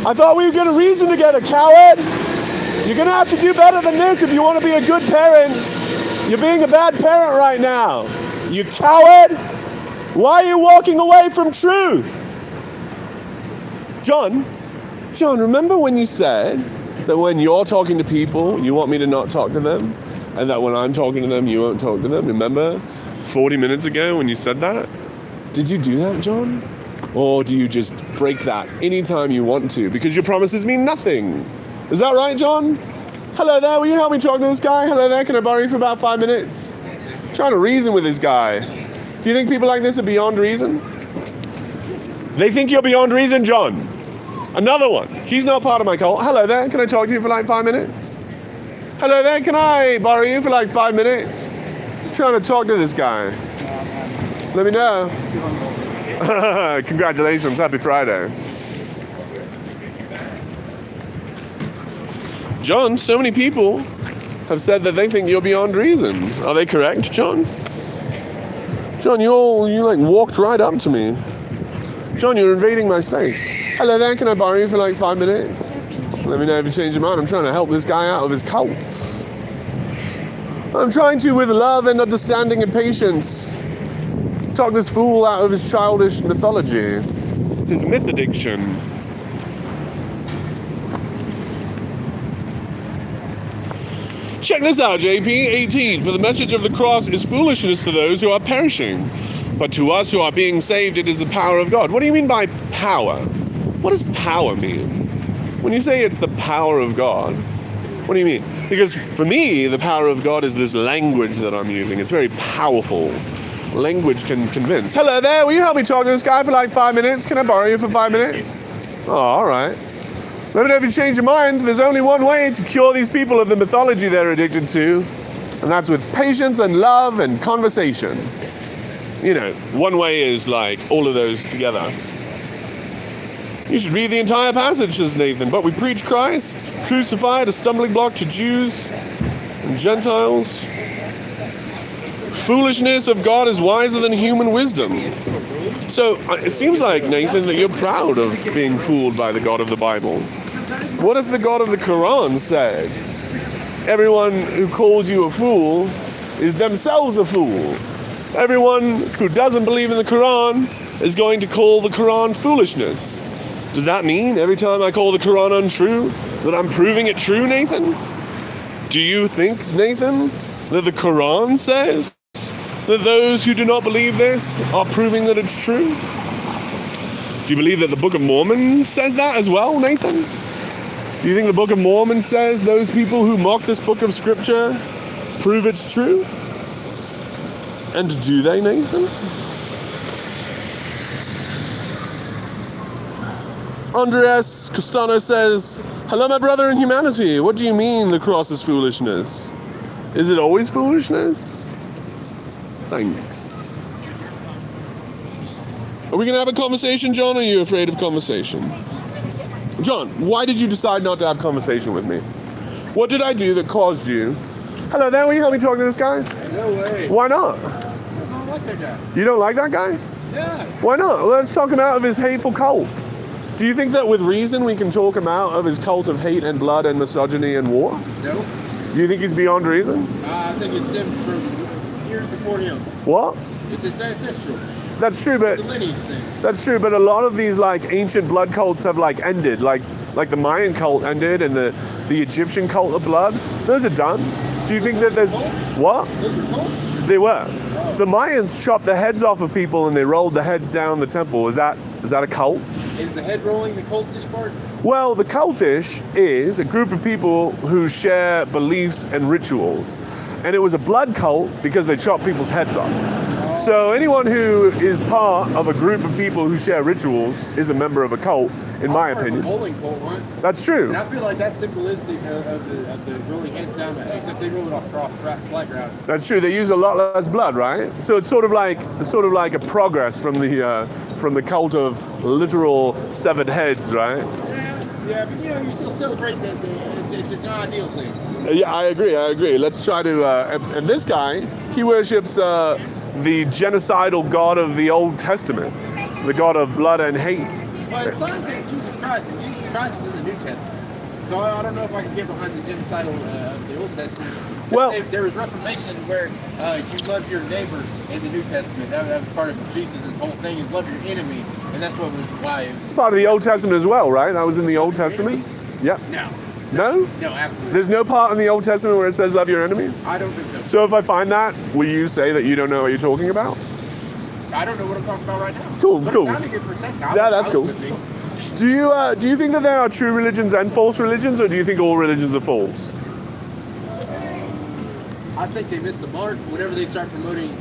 I thought we were going to reason together, coward. You're going to have to do better than this if you want to be a good parent. You're being a bad parent right now. You coward. Why are you walking away from truth? John, remember when you said that when you're talking to people, you want me to not talk to them? And that when I'm talking to them, you won't talk to them? Remember 40 minutes ago when you said that? Did you do that, John? Or do you just break that anytime you want to? Because your promises mean nothing. Is that right, John? Hello there, will you help me talk to this guy? Hello there, can I borrow you for about 5 minutes? I'm trying to reason with this guy. Do you think people like this are beyond reason? They think you're beyond reason, John. Another one. He's not part of my cult. Hello there. Can I talk to you for like 5 minutes? Hello there. Can I borrow you for like 5 minutes? I'm trying to talk to this guy. Let me know. Congratulations. Happy Friday. John, so many people have said that they think you're beyond reason. Are they correct, John? John, you like walked right up to me. John, you're invading my space. Hello there, can I borrow you for like 5 minutes? Let me know if you change your mind. I'm trying to help this guy out of his cult. I'm trying to, with love and understanding and patience, talk this fool out of his childish mythology, his myth addiction. Check this out, JP 18. For the message of the cross is foolishness to those who are perishing, but to us who are being saved, it is the power of God. What do you mean by power? What does power mean? When you say it's the power of God, what do you mean? Because for me, the power of God is this language that I'm using. It's very powerful. Language can convince. Hello there, will you help me talk to this guy for like 5 minutes? Can I borrow you for 5 minutes? Oh, all right. Let me know if you change your mind. There's only one way to cure these people of the mythology they're addicted to, and that's with patience and love and conversation. You know, one way is like all of those together. You should read the entire passage, says Nathan. But we preach Christ, crucified, a stumbling block to Jews and Gentiles. Foolishness of God is wiser than human wisdom. So it seems like, Nathan, that you're proud of being fooled by the God of the Bible. What if the God of the Quran said, everyone who calls you a fool is themselves a fool? Everyone who doesn't believe in the Quran is going to call the Quran foolishness. Does that mean every time I call the Quran untrue, that I'm proving it true, Nathan? Do you think, Nathan, that the Quran says that those who do not believe this are proving that it's true? Do you believe that the Book of Mormon says that as well, Nathan? Do you think the Book of Mormon says those people who mock this book of Scripture prove it's true? And do they, Nathan? Andreas Costano says, hello, my brother in humanity. What do you mean the cross is foolishness? Is it always foolishness? Thanks. Are we going to have a conversation, John, or are you afraid of conversation? John, why did you decide not to have conversation with me? What did I do that caused you? Hello there, will you help me talk to this guy? No way. Why not? I don't like that guy. You don't like that guy? Yeah. Why not? Let's talk him out of his hateful cult. Do you think that with reason we can talk him out of his cult of hate and blood and misogyny and war? No. Do you think he's beyond reason? I think it's him from years before him. What? It's ancestral. That's true, but It's a lineage thing. that's true, but a lot of these like ancient blood cults have like ended, like the Mayan cult ended and the Egyptian cult of blood. Those are done. Do you think that there's what? Those were cults? They were. So the Mayans chopped the heads off of people and they rolled the heads down the temple. Is that a cult? Is the head rolling the cultish part? Well, the cultish is a group of people who share beliefs and rituals. And it was a blood cult because they chopped people's heads off. So anyone who is part of a group of people who share rituals is a member of a cult, in my opinion. I was part of a bowling cult once. That's true. And I feel like that's symbolistic of the rolling heads down, except they roll it off flat ground. That's true. They use a lot less blood, right? So it's sort of like a progress from the cult of literal severed heads, right? Yeah, but you still celebrate it's an ideal thing. Yeah, I agree. Let's try to. And this guy, he worships the genocidal God of the Old Testament, the God of blood and hate. Well, it signs it's Jesus Christ, and Jesus Christ is in the New Testament. So I don't know if I can get behind the genocidal of the Old Testament. Well, there was Reformation where you love your neighbor in the New Testament. That was part of Jesus' whole thing is love your enemy, and that's what was why. It's part of the Old Testament as well, right? That was in the Old Testament. Yep. No. No? No, absolutely. There's no part in the Old Testament where it says love your enemy? I don't think so. So if I find that, will you say that you don't know what you're talking about? I don't know what I'm talking about right now. Cool, but cool. It sounded good for a second. Yeah, that's cool. Do you think that there are true religions and false religions, or do you think all religions are false? I think they missed the mark whenever they start promoting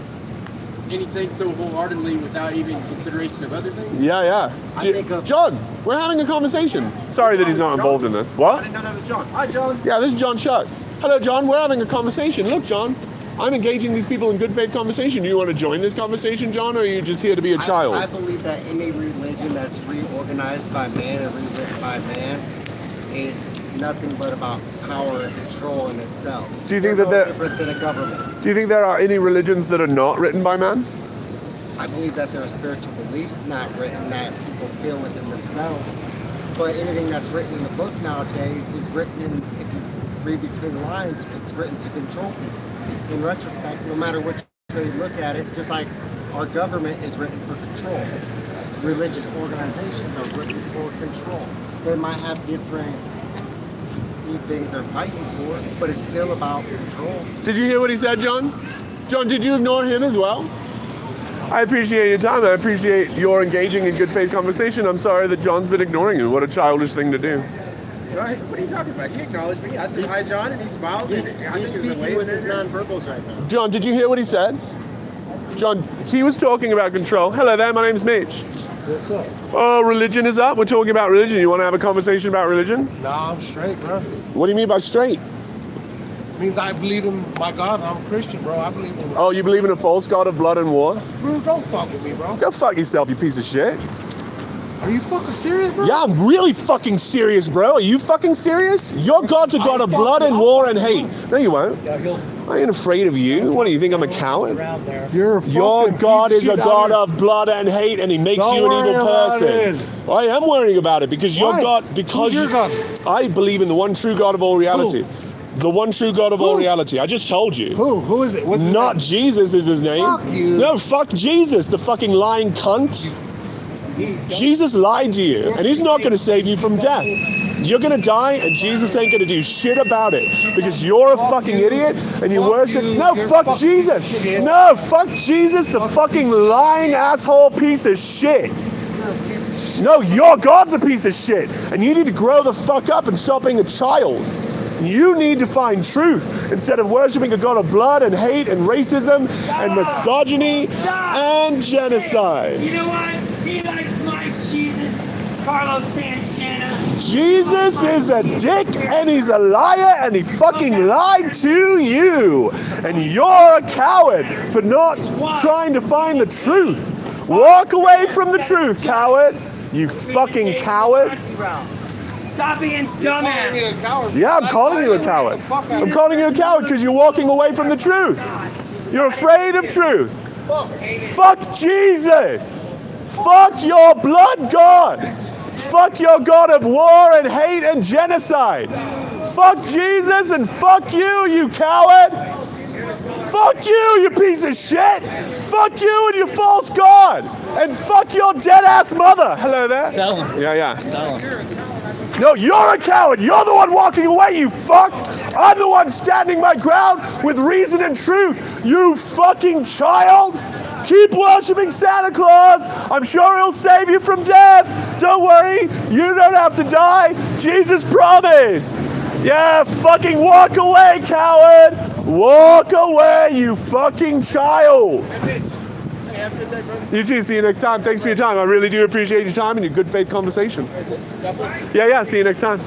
anything so wholeheartedly without even consideration of other things? Yeah. John, we're having a conversation. Sorry that he's not involved in this. I What? did not have a John. Hi, John. Yeah, this is John Shuck. Hello, John. We're having a conversation. Look, John, I'm engaging these people in good faith conversation. Do you want to join this conversation, John, or are you just here to be a child? I believe that any religion that's reorganized by man and rewritten by man is nothing but about power and control in itself. Do you think They're that no there- different than a government? Do you think there are any religions that are not written by man? I believe that there are spiritual beliefs not written that people feel within themselves. But anything that's written in the book nowadays is written in, if you read between the lines, it's written to control people. In retrospect, no matter which way you look at it, just like our government is written for control. Religious organizations are written for control. They might have different things they're fighting for, but it's still about control. Did you hear what he said, John? John, did you ignore him as well? I appreciate your time. I appreciate your engaging in good faith conversation. I'm sorry that John's been ignoring you. What a childish thing to do. Right? What are you talking about? He acknowledged me. I said hi, John, and he smiled. He's and I think there's a speaking wave with his there. nonverbals right now. John, did you hear what he said? John, he was talking about control. Hello there, my name's Mitch. What's up? Oh, religion is up. We're talking about religion. You want to have a conversation about religion? Nah, I'm straight, bro. What do you mean by straight? Means I believe in my God. I'm a Christian, bro. I believe in. Oh, you believe in a false god of blood and war? Bro, don't fuck with me, bro. Go fuck yourself, you piece of shit. Are you fucking serious, bro? Yeah, I'm really fucking serious, bro. Are you fucking serious? Your God's a god of blood and war and hate. No, you won't. Yeah, he'll I ain't afraid of you. What do you think? I'm a coward? around there. You're a fucking Your God piece is a shit out God here. of blood and hate, and He makes Don't you an worry evil about person. it. I am worrying about it because your Why? God, because Who's your God? I believe in the one true God of all reality. The one true God of all Who? reality. I just told you. Who is it? What's his Not name? Jesus is his name. Fuck you. No, fuck Jesus, the fucking lying cunt. Jesus lied to you, and He's not going to save you from death. You're going to die, and Jesus ain't going to do shit about it because you're a fucking idiot and you Fuck worship. you. No, You're fuck fucking Jesus. idiot. No, fuck Jesus, the fucking lying asshole piece of shit. No, your God's a piece of shit, and you need to grow the fuck up and stop being a child. You need to find truth instead of worshiping a God of blood and hate and racism and misogyny and genocide. You know what? He likes my Jesus, Carlos Santana. Jesus is a dick and he's a liar and he fucking lied to you. And you're a coward for not trying to find the truth. Walk away from the truth, coward. You fucking coward. Stop being dumbass. a coward. Yeah, I'm calling you a coward. I'm calling you a coward because you're walking away from the truth. You're afraid of truth. Fuck Jesus. Fuck your blood God. Fuck your God of war and hate and genocide. Fuck Jesus and fuck you coward. Fuck you piece of shit. Fuck you and your false God. And fuck your dead ass mother. Hello there. Tell him. Yeah. Tell him. No, you're a coward. You're the one walking away, you fuck. I'm the one standing my ground with reason and truth. You fucking child. Keep worshiping Santa Claus. I'm sure he'll save you from death. Don't worry. You don't have to die. Jesus promised. Yeah, fucking walk away, coward. Walk away, you fucking child. Hey, have a good day, brother. You too. See you next time. Thanks for your time. I really do appreciate your time and your good faith conversation. Yeah. See you next time.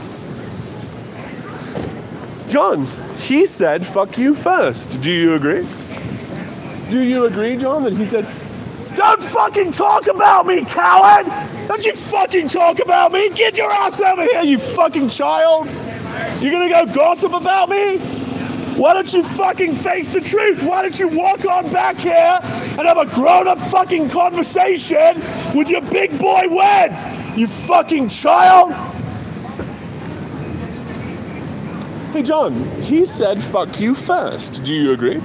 John, he said, fuck you first. Do you agree? Do you agree, John, that he said, don't fucking talk about me, coward! Don't you fucking talk about me! Get your ass over here, you fucking child! You're gonna go gossip about me? Why don't you fucking face the truth? Why don't you walk on back here and have a grown-up fucking conversation with your big boy words, you fucking child? Hey, John, he said fuck you first. Do you agree?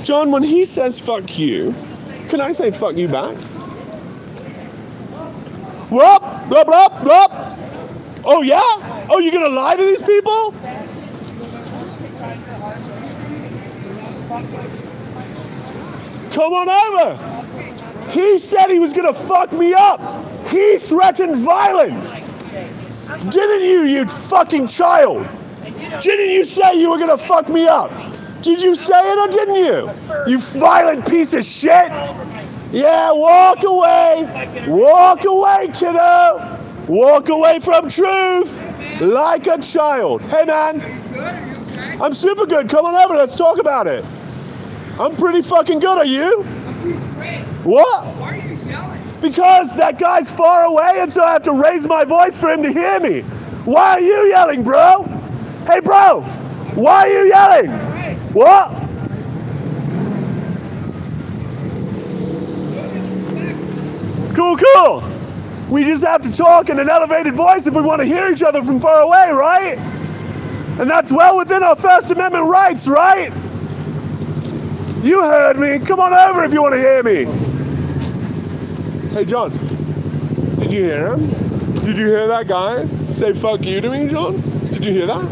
John, when he says fuck you, can I say fuck you back? Whoop, whoop, whoop, whoop. Oh, yeah? Oh, you're gonna lie to these people? Come on over. He said he was gonna fuck me up. He threatened violence. Didn't you, you fucking child? Didn't you say you were gonna fuck me up? Did you say it or didn't you? You violent piece of shit. Yeah, walk away. Walk away, kiddo. Walk away from truth like a child. Hey, man. I'm super good. Come on over. Let's talk about it. I'm pretty fucking good. Are you? What? Why are you yelling? Because that guy's far away and so I have to raise my voice for him to hear me. Why are you yelling, bro? Hey, bro. Why are you yelling? What? Cool. We just have to talk in an elevated voice if we want to hear each other from far away, right? And that's well within our First Amendment rights, right? You heard me. Come on over if you want to hear me. Hey, John. Did you hear him? Did you hear that guy say fuck you to me, John? Did you hear that?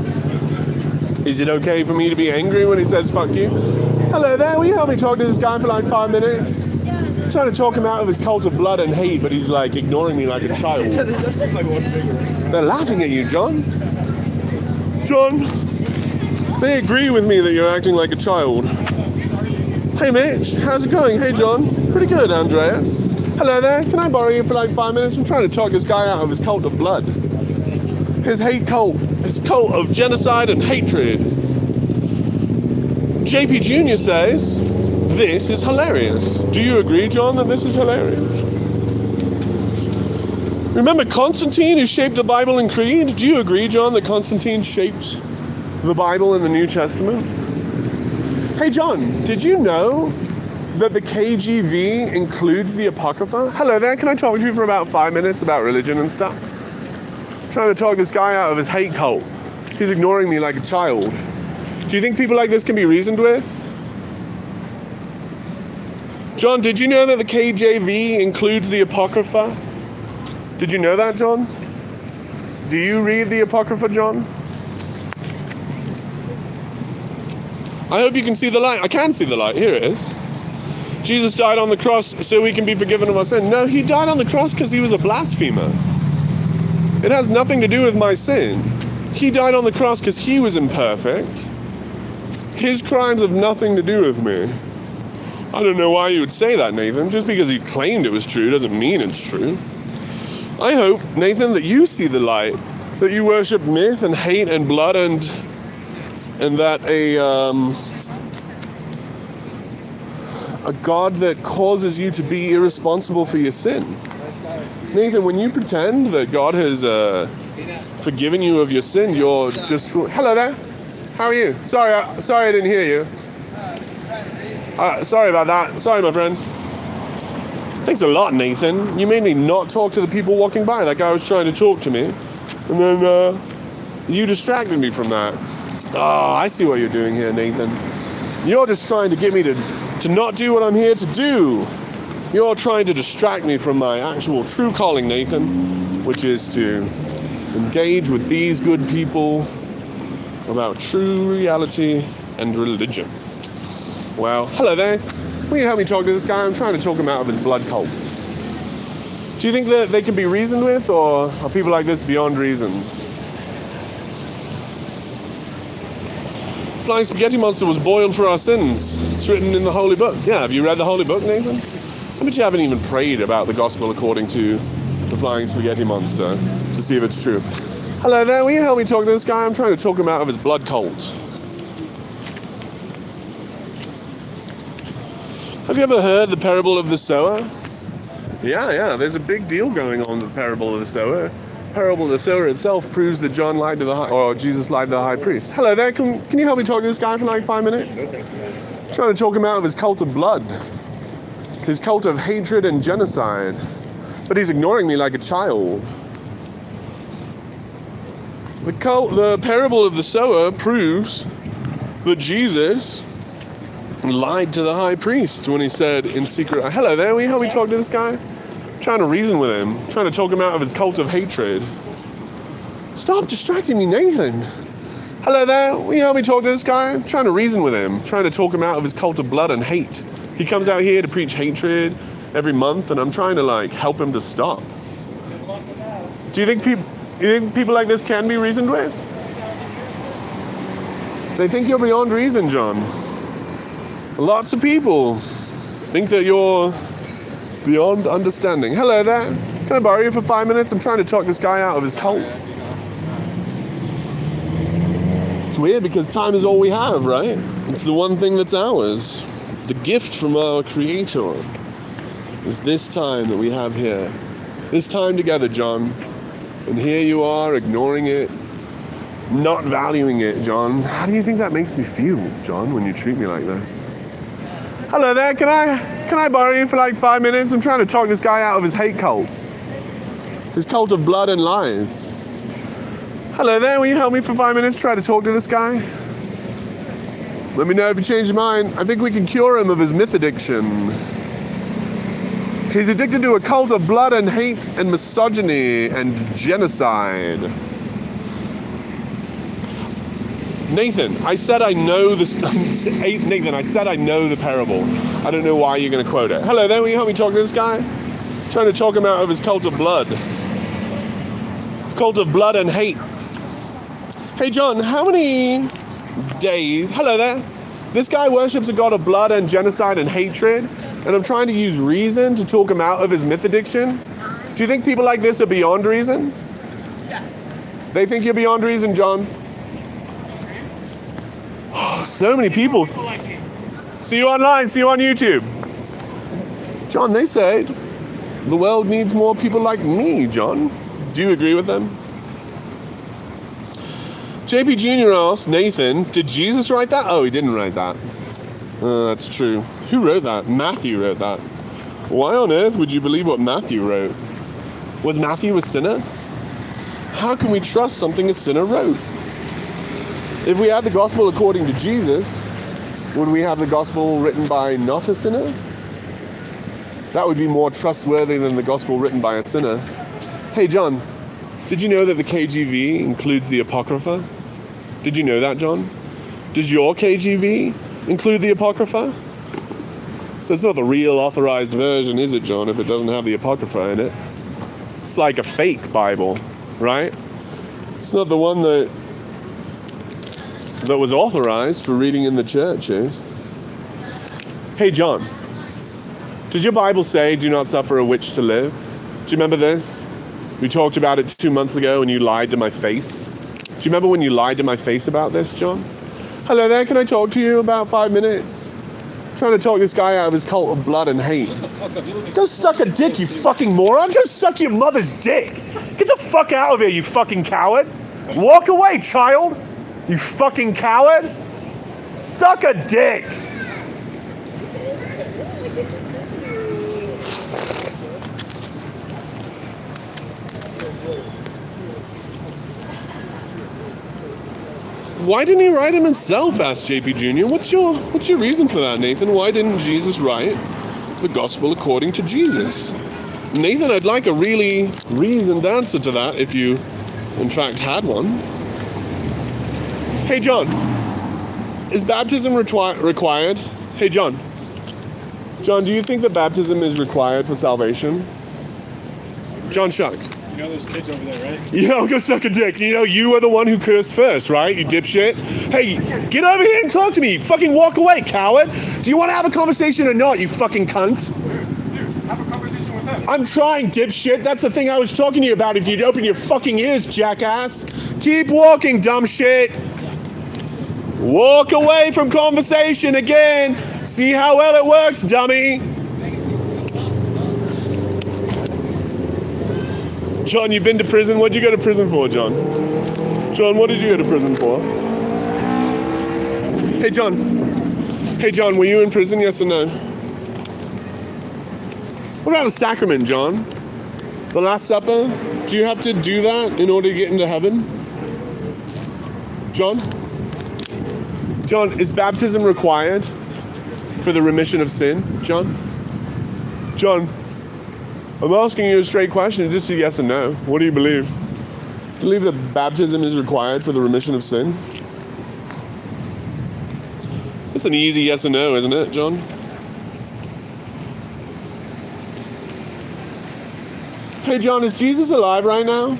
Is it okay for me to be angry when he says fuck you? Hello there, will you help me talk to this guy for like 5 minutes? I'm trying to talk him out of his cult of blood and hate, but he's like ignoring me like a child. They're laughing at you, John. John, they agree with me that you're acting like a child. Hey Mitch, how's it going? Hey John, pretty good, Andreas. Hello there, can I borrow you for like 5 minutes? I'm trying to talk this guy out of his cult of blood. His hate cult, his cult of genocide and hatred. JP Jr. says, this is hilarious. Do you agree, John, that this is hilarious? Remember Constantine, who shaped the Bible and Creed? Do you agree, John, that Constantine shaped the Bible and the New Testament? Hey, John, did you know that the KJV includes the Apocrypha? Hello there, can I talk to you for about 5 minutes about religion and stuff? I'm trying to talk this guy out of his hate cult. He's ignoring me like a child. Do you think people like this can be reasoned with? John, did you know that the KJV includes the Apocrypha? Did you know that, John? Do you read the Apocrypha, John? I hope you can see the light. I can see the light. Here it is. Jesus died on the cross so we can be forgiven of our sin. No, he died on the cross because he was a blasphemer. It has nothing to do with my sin. He died on the cross because he was imperfect. His crimes have nothing to do with me. I don't know why you would say that, Nathan. Just because he claimed it was true doesn't mean it's true. I hope, Nathan, that you see the light, that you worship myth and hate and blood and that a God that causes you to be irresponsible for your sin. Nathan, when you pretend that God has forgiven you of your sin, you're just... Hello there. How are you? Sorry I didn't hear you. Sorry about that. Sorry, my friend. Thanks a lot, Nathan. You made me not talk to the people walking by. That guy was trying to talk to me. And then you distracted me from that. Oh, I see what you're doing here, Nathan. You're just trying to get me to not do what I'm here to do. You're trying to distract me from my actual true calling, Nathan, which is to engage with these good people about true reality and religion. Well, hello there. Will you help me talk to this guy? I'm trying to talk him out of his blood cult. Do you think that they can be reasoned with, or are people like this beyond reason? Flying Spaghetti Monster was boiled for our sins. It's written in the Holy Book. Yeah, have you read the Holy Book, Nathan? I bet you haven't even prayed about the gospel according to the Flying Spaghetti Monster to see if it's true. Hello there, will you help me talk to this guy? I'm trying to talk him out of his blood cult. Have you ever heard the parable of the sower? Yeah, there's a big deal going on with the parable of the sower. The parable of the sower itself proves that Jesus lied to the high priest. Hello there, can you help me talk to this guy for like 5 minutes? I'm trying to talk him out of his cult of blood. His cult of hatred and genocide. But he's ignoring me like a child. The parable of the sower proves that Jesus lied to the high priest when he said in secret, hello there, will you help me talk to this guy? I'm trying to reason with him, trying to talk him out of his cult of hatred. Stop distracting me, Nathan. Hello there, will you help me talk to this guy? I'm trying to reason with him, trying to talk him out of his cult of blood and hate. He comes out here to preach hatred every month, and I'm trying to help him to stop. Do you think people like this can be reasoned with? They think you're beyond reason, John. Lots of people think that you're beyond understanding. Hello there. Can I borrow you for 5 minutes? I'm trying to talk this guy out of his cult. It's weird because time is all we have, right? It's the one thing that's ours. The gift from our Creator is this time that we have here. This time together, John. And here you are, ignoring it, not valuing it, John. How do you think that makes me feel, John, when you treat me like this? Hello there, can I borrow you for like 5 minutes? I'm trying to talk this guy out of his hate cult. His cult of blood and lies. Hello there, will you help me for 5 minutes? Try to talk to this guy. Let me know if you change your mind. I think we can cure him of his myth addiction. He's addicted to a cult of blood and hate and misogyny and genocide. Nathan, I said I know this. Nathan, I said I know the parable. I don't know why you're going to quote it. Hello there, will you help me talk to this guy? Trying to talk him out of his cult of blood. Cult of blood and hate. Hey John, how many days? Hello there. This guy worships a god of blood and genocide and hatred, and I'm trying to use reason to talk him out of his myth addiction. Do you think people like this are beyond reason? Yes. They think you're beyond reason, John. So many people. See you online, see you on YouTube. John, they said the world needs more people like me, John. Do you agree with them? JP Jr. asked Nathan, did Jesus write that? Oh, he didn't write that. That's true. Who wrote that? Matthew wrote that. Why on earth would you believe what Matthew wrote? Was Matthew a sinner? How can we trust something a sinner wrote? If we had the gospel according to Jesus, would we have the gospel written by not a sinner? That would be more trustworthy than the gospel written by a sinner. Hey John, did you know that the KJV includes the Apocrypha? Did you know that, John? Does your KJV include the Apocrypha? So it's not the real authorized version, is it, John, if it doesn't have the Apocrypha in it? It's like a fake Bible, right? It's not the one that was authorized for reading in the churches. Hey John, does your Bible say, do not suffer a witch to live? Do you remember this? We talked about it 2 months ago and you lied to my face. Do you remember when you lied to my face about this, John? Hello there, can I talk to you about 5 minutes? I'm trying to talk this guy out of his cult of blood and hate. Go suck a dick, you fucking moron. Go suck your mother's dick. Get the fuck out of here, you fucking coward. Walk away, child. You fucking coward. Suck a dick. Why didn't he write him himself? Asked JP Jr. What's your reason for that, Nathan? Why didn't Jesus write the gospel according to Jesus? Nathan, I'd like a really reasoned answer to that if you, in fact, had one. Hey, John, is baptism required? Hey, John. John, do you think that baptism is required for salvation? John Shuck. You know those kids over there, right? Yo, go suck a dick. You know, you are the one who cursed first, right? You dipshit. Hey, get over here and talk to me. Fucking walk away, coward. Do you want to have a conversation or not, you fucking cunt? Dude, have a conversation with them. I'm trying, dipshit. That's the thing I was talking to you about. If you'd open your fucking ears, jackass. Keep walking, dumb shit. Walk away from conversation again. See how well it works, dummy. John, you've been to prison? What'd you go to prison for, John? John, what did you go to prison for? Hey, John. Hey, John, were you in prison, yes or no? What about the sacrament, John? The Last Supper? Do you have to do that in order to get into heaven? John? John, is baptism required for the remission of sin? John? John? I'm asking you a straight question, just a yes or no. What do you believe? Do you believe that baptism is required for the remission of sin? It's an easy yes or no, isn't it, John? Hey, John, is Jesus alive right now?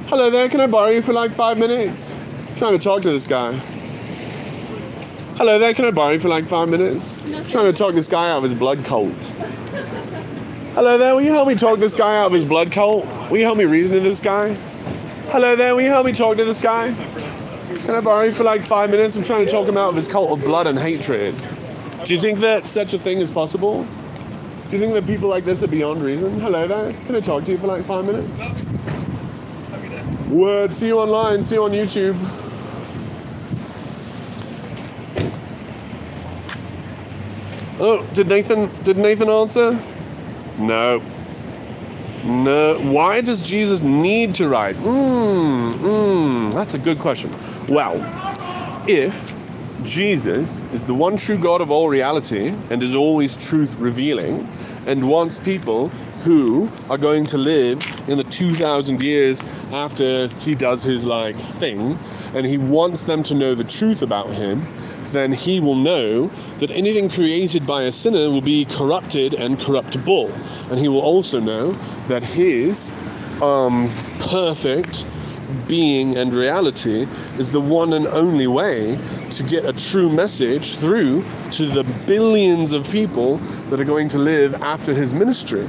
Hello there, can I borrow you for like 5 minutes? I'm trying to talk to this guy. Hello there, can I borrow you for like 5 minutes? I'm trying to talk this guy out of his blood cult. Hello there, will you help me talk this guy out of his blood cult? Will you help me reason to this guy? Hello there, will you help me talk to this guy? Can I borrow you for like 5 minutes? I'm trying to talk him out of his cult of blood and hatred. Do you think that such a thing is possible? Do you think that people like this are beyond reason? Hello there, can I talk to you for like 5 minutes? Word, see you online, see you on YouTube. Oh, did Nathan answer? No. Why does Jesus need to write? That's a good question. Well, if Jesus is the one true God of all reality and is always truth revealing and wants people who are going to live in the 2,000 years after he does his thing, and he wants them to know the truth about him, then he will know that anything created by a sinner will be corrupted and corruptible. And he will also know that his perfect being and reality is the one and only way to get a true message through to the billions of people that are going to live after his ministry.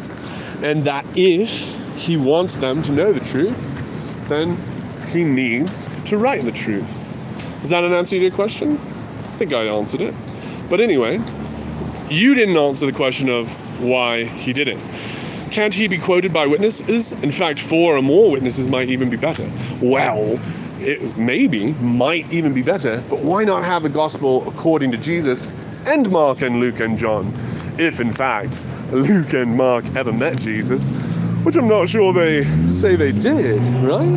And that if he wants them to know the truth, then he needs to write the truth. Is that an answer to your question? I think I answered it. But anyway, you didn't answer the question of why he did it. Can't he be quoted by witnesses? In fact, 4 or more witnesses might even be better. Well, it might even be better, but why not have the gospel according to Jesus and Mark and Luke and John? If, in fact, Luke and Mark ever met Jesus, which I'm not sure they say they did, right?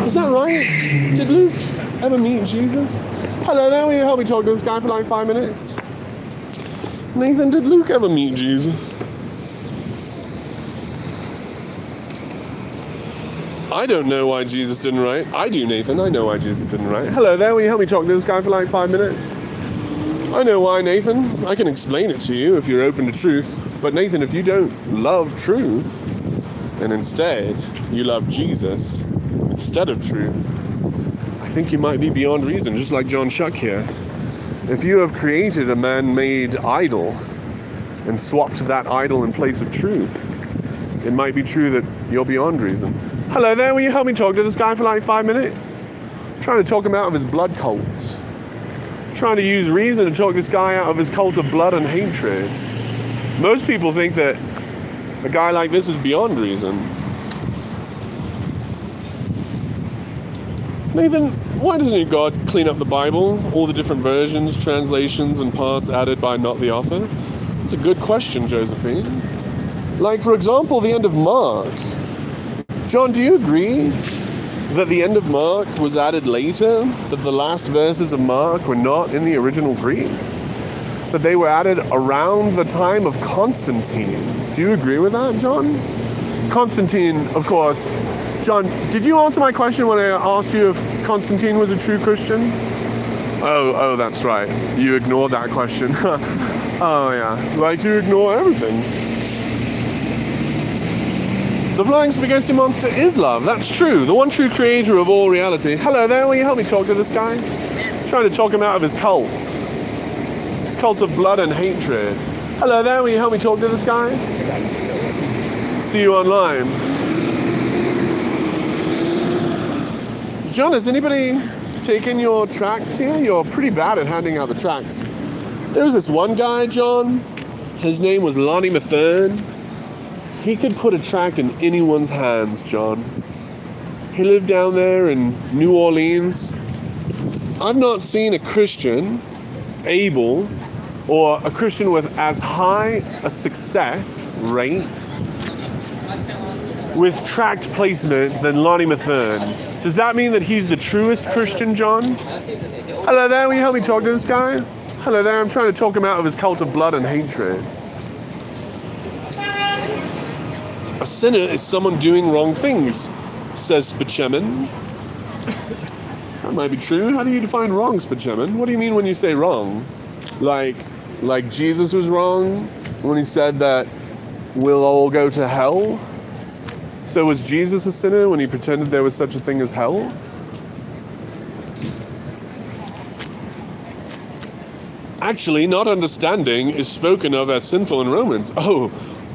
Is that right? Did Luke ever meet Jesus? Hello there, will you help me talk to this guy for like 5 minutes? Nathan, did Luke ever meet Jesus? I don't know why Jesus didn't write. I do, Nathan. I know why Jesus didn't write. Hello there, will you help me talk to this guy for like 5 minutes? I know why, Nathan. I can explain it to you if you're open to truth. But Nathan, if you don't love truth, and instead you love Jesus instead of truth, I think you might be beyond reason, just like John Choque here. If you have created a man-made idol and swapped that idol in place of truth, it might be true that you're beyond reason. Hello there, will you help me talk to this guy for like 5 minutes? I'm trying to talk him out of his blood cult. I'm trying to use reason to talk this guy out of his cult of blood and hatred. Most people think that a guy like this is beyond reason. Nathan, why doesn't God clean up the Bible? All the different versions, translations, and parts added by not the author? That's a good question, Josephine. Like, for example, the end of Mark. John, do you agree that the end of Mark was added later? That the last verses of Mark were not in the original Greek? That they were added around the time of Constantine? Do you agree with that, John? Constantine, of course. John, did you answer my question when I asked you if Constantine was a true Christian? Oh, that's right. You ignored that question. Oh, yeah. Like you ignore everything. The flying spaghetti monster is love. That's true. The one true creator of all reality. Hello there. Will you help me talk to this guy? I'm trying to talk him out of his cult. His cult of blood and hatred. Hello there. Will you help me talk to this guy? See you online. John, has anybody taken your tracts here? You're pretty bad at handing out the tracts. There was this one guy, John. His name was Lonnie Mathern. He could put a tract in anyone's hands, John. He lived down there in New Orleans. I've not seen a Christian able, or a Christian with as high a success rate with tract placement than Lonnie Mathern. Does that mean that he's the truest Christian, John? Hello there, will you help me talk to this guy? Hello there, I'm trying to talk him out of his cult of blood and hatred. A sinner is someone doing wrong things, says Spachemin. That might be true. How do you define wrong, Spachemin? What do you mean when you say wrong? Like Jesus was wrong when he said that we'll all go to hell? So was Jesus a sinner when he pretended there was such a thing as hell? Actually, not understanding is spoken of as sinful in Romans. Oh,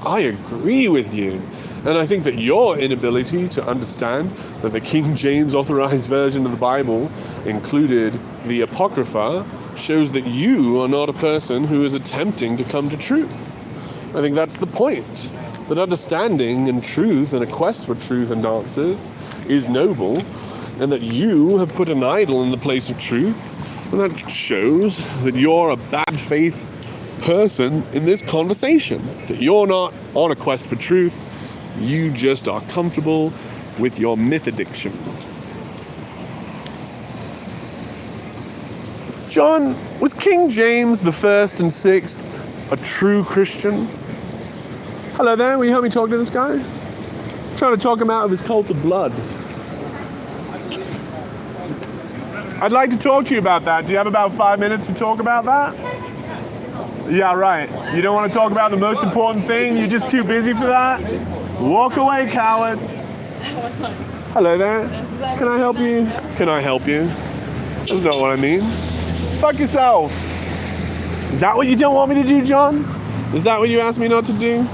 I agree with you. And I think that your inability to understand that the King James Authorized Version of the Bible included the Apocrypha shows that you are not a person who is attempting to come to truth. I think that's the point. That understanding and truth and a quest for truth and answers is noble, and that you have put an idol in the place of truth, and that shows that you're a bad faith person in this conversation, that you're not on a quest for truth, you just are comfortable with your myth addiction. John, was King James the 1st and 6th a true Christian? Hello there, will you help me talk to this guy? I'm trying to talk him out of his cult of blood. I'd like to talk to you about that. Do you have about 5 minutes to talk about that? Yeah, right. You don't want to talk about the most important thing? You're just too busy for that? Walk away, coward. Hello there. Can I help you? Can I help you? That's not what I mean. Fuck yourself. Is that what you don't want me to do, John? Is that what you asked me not to do?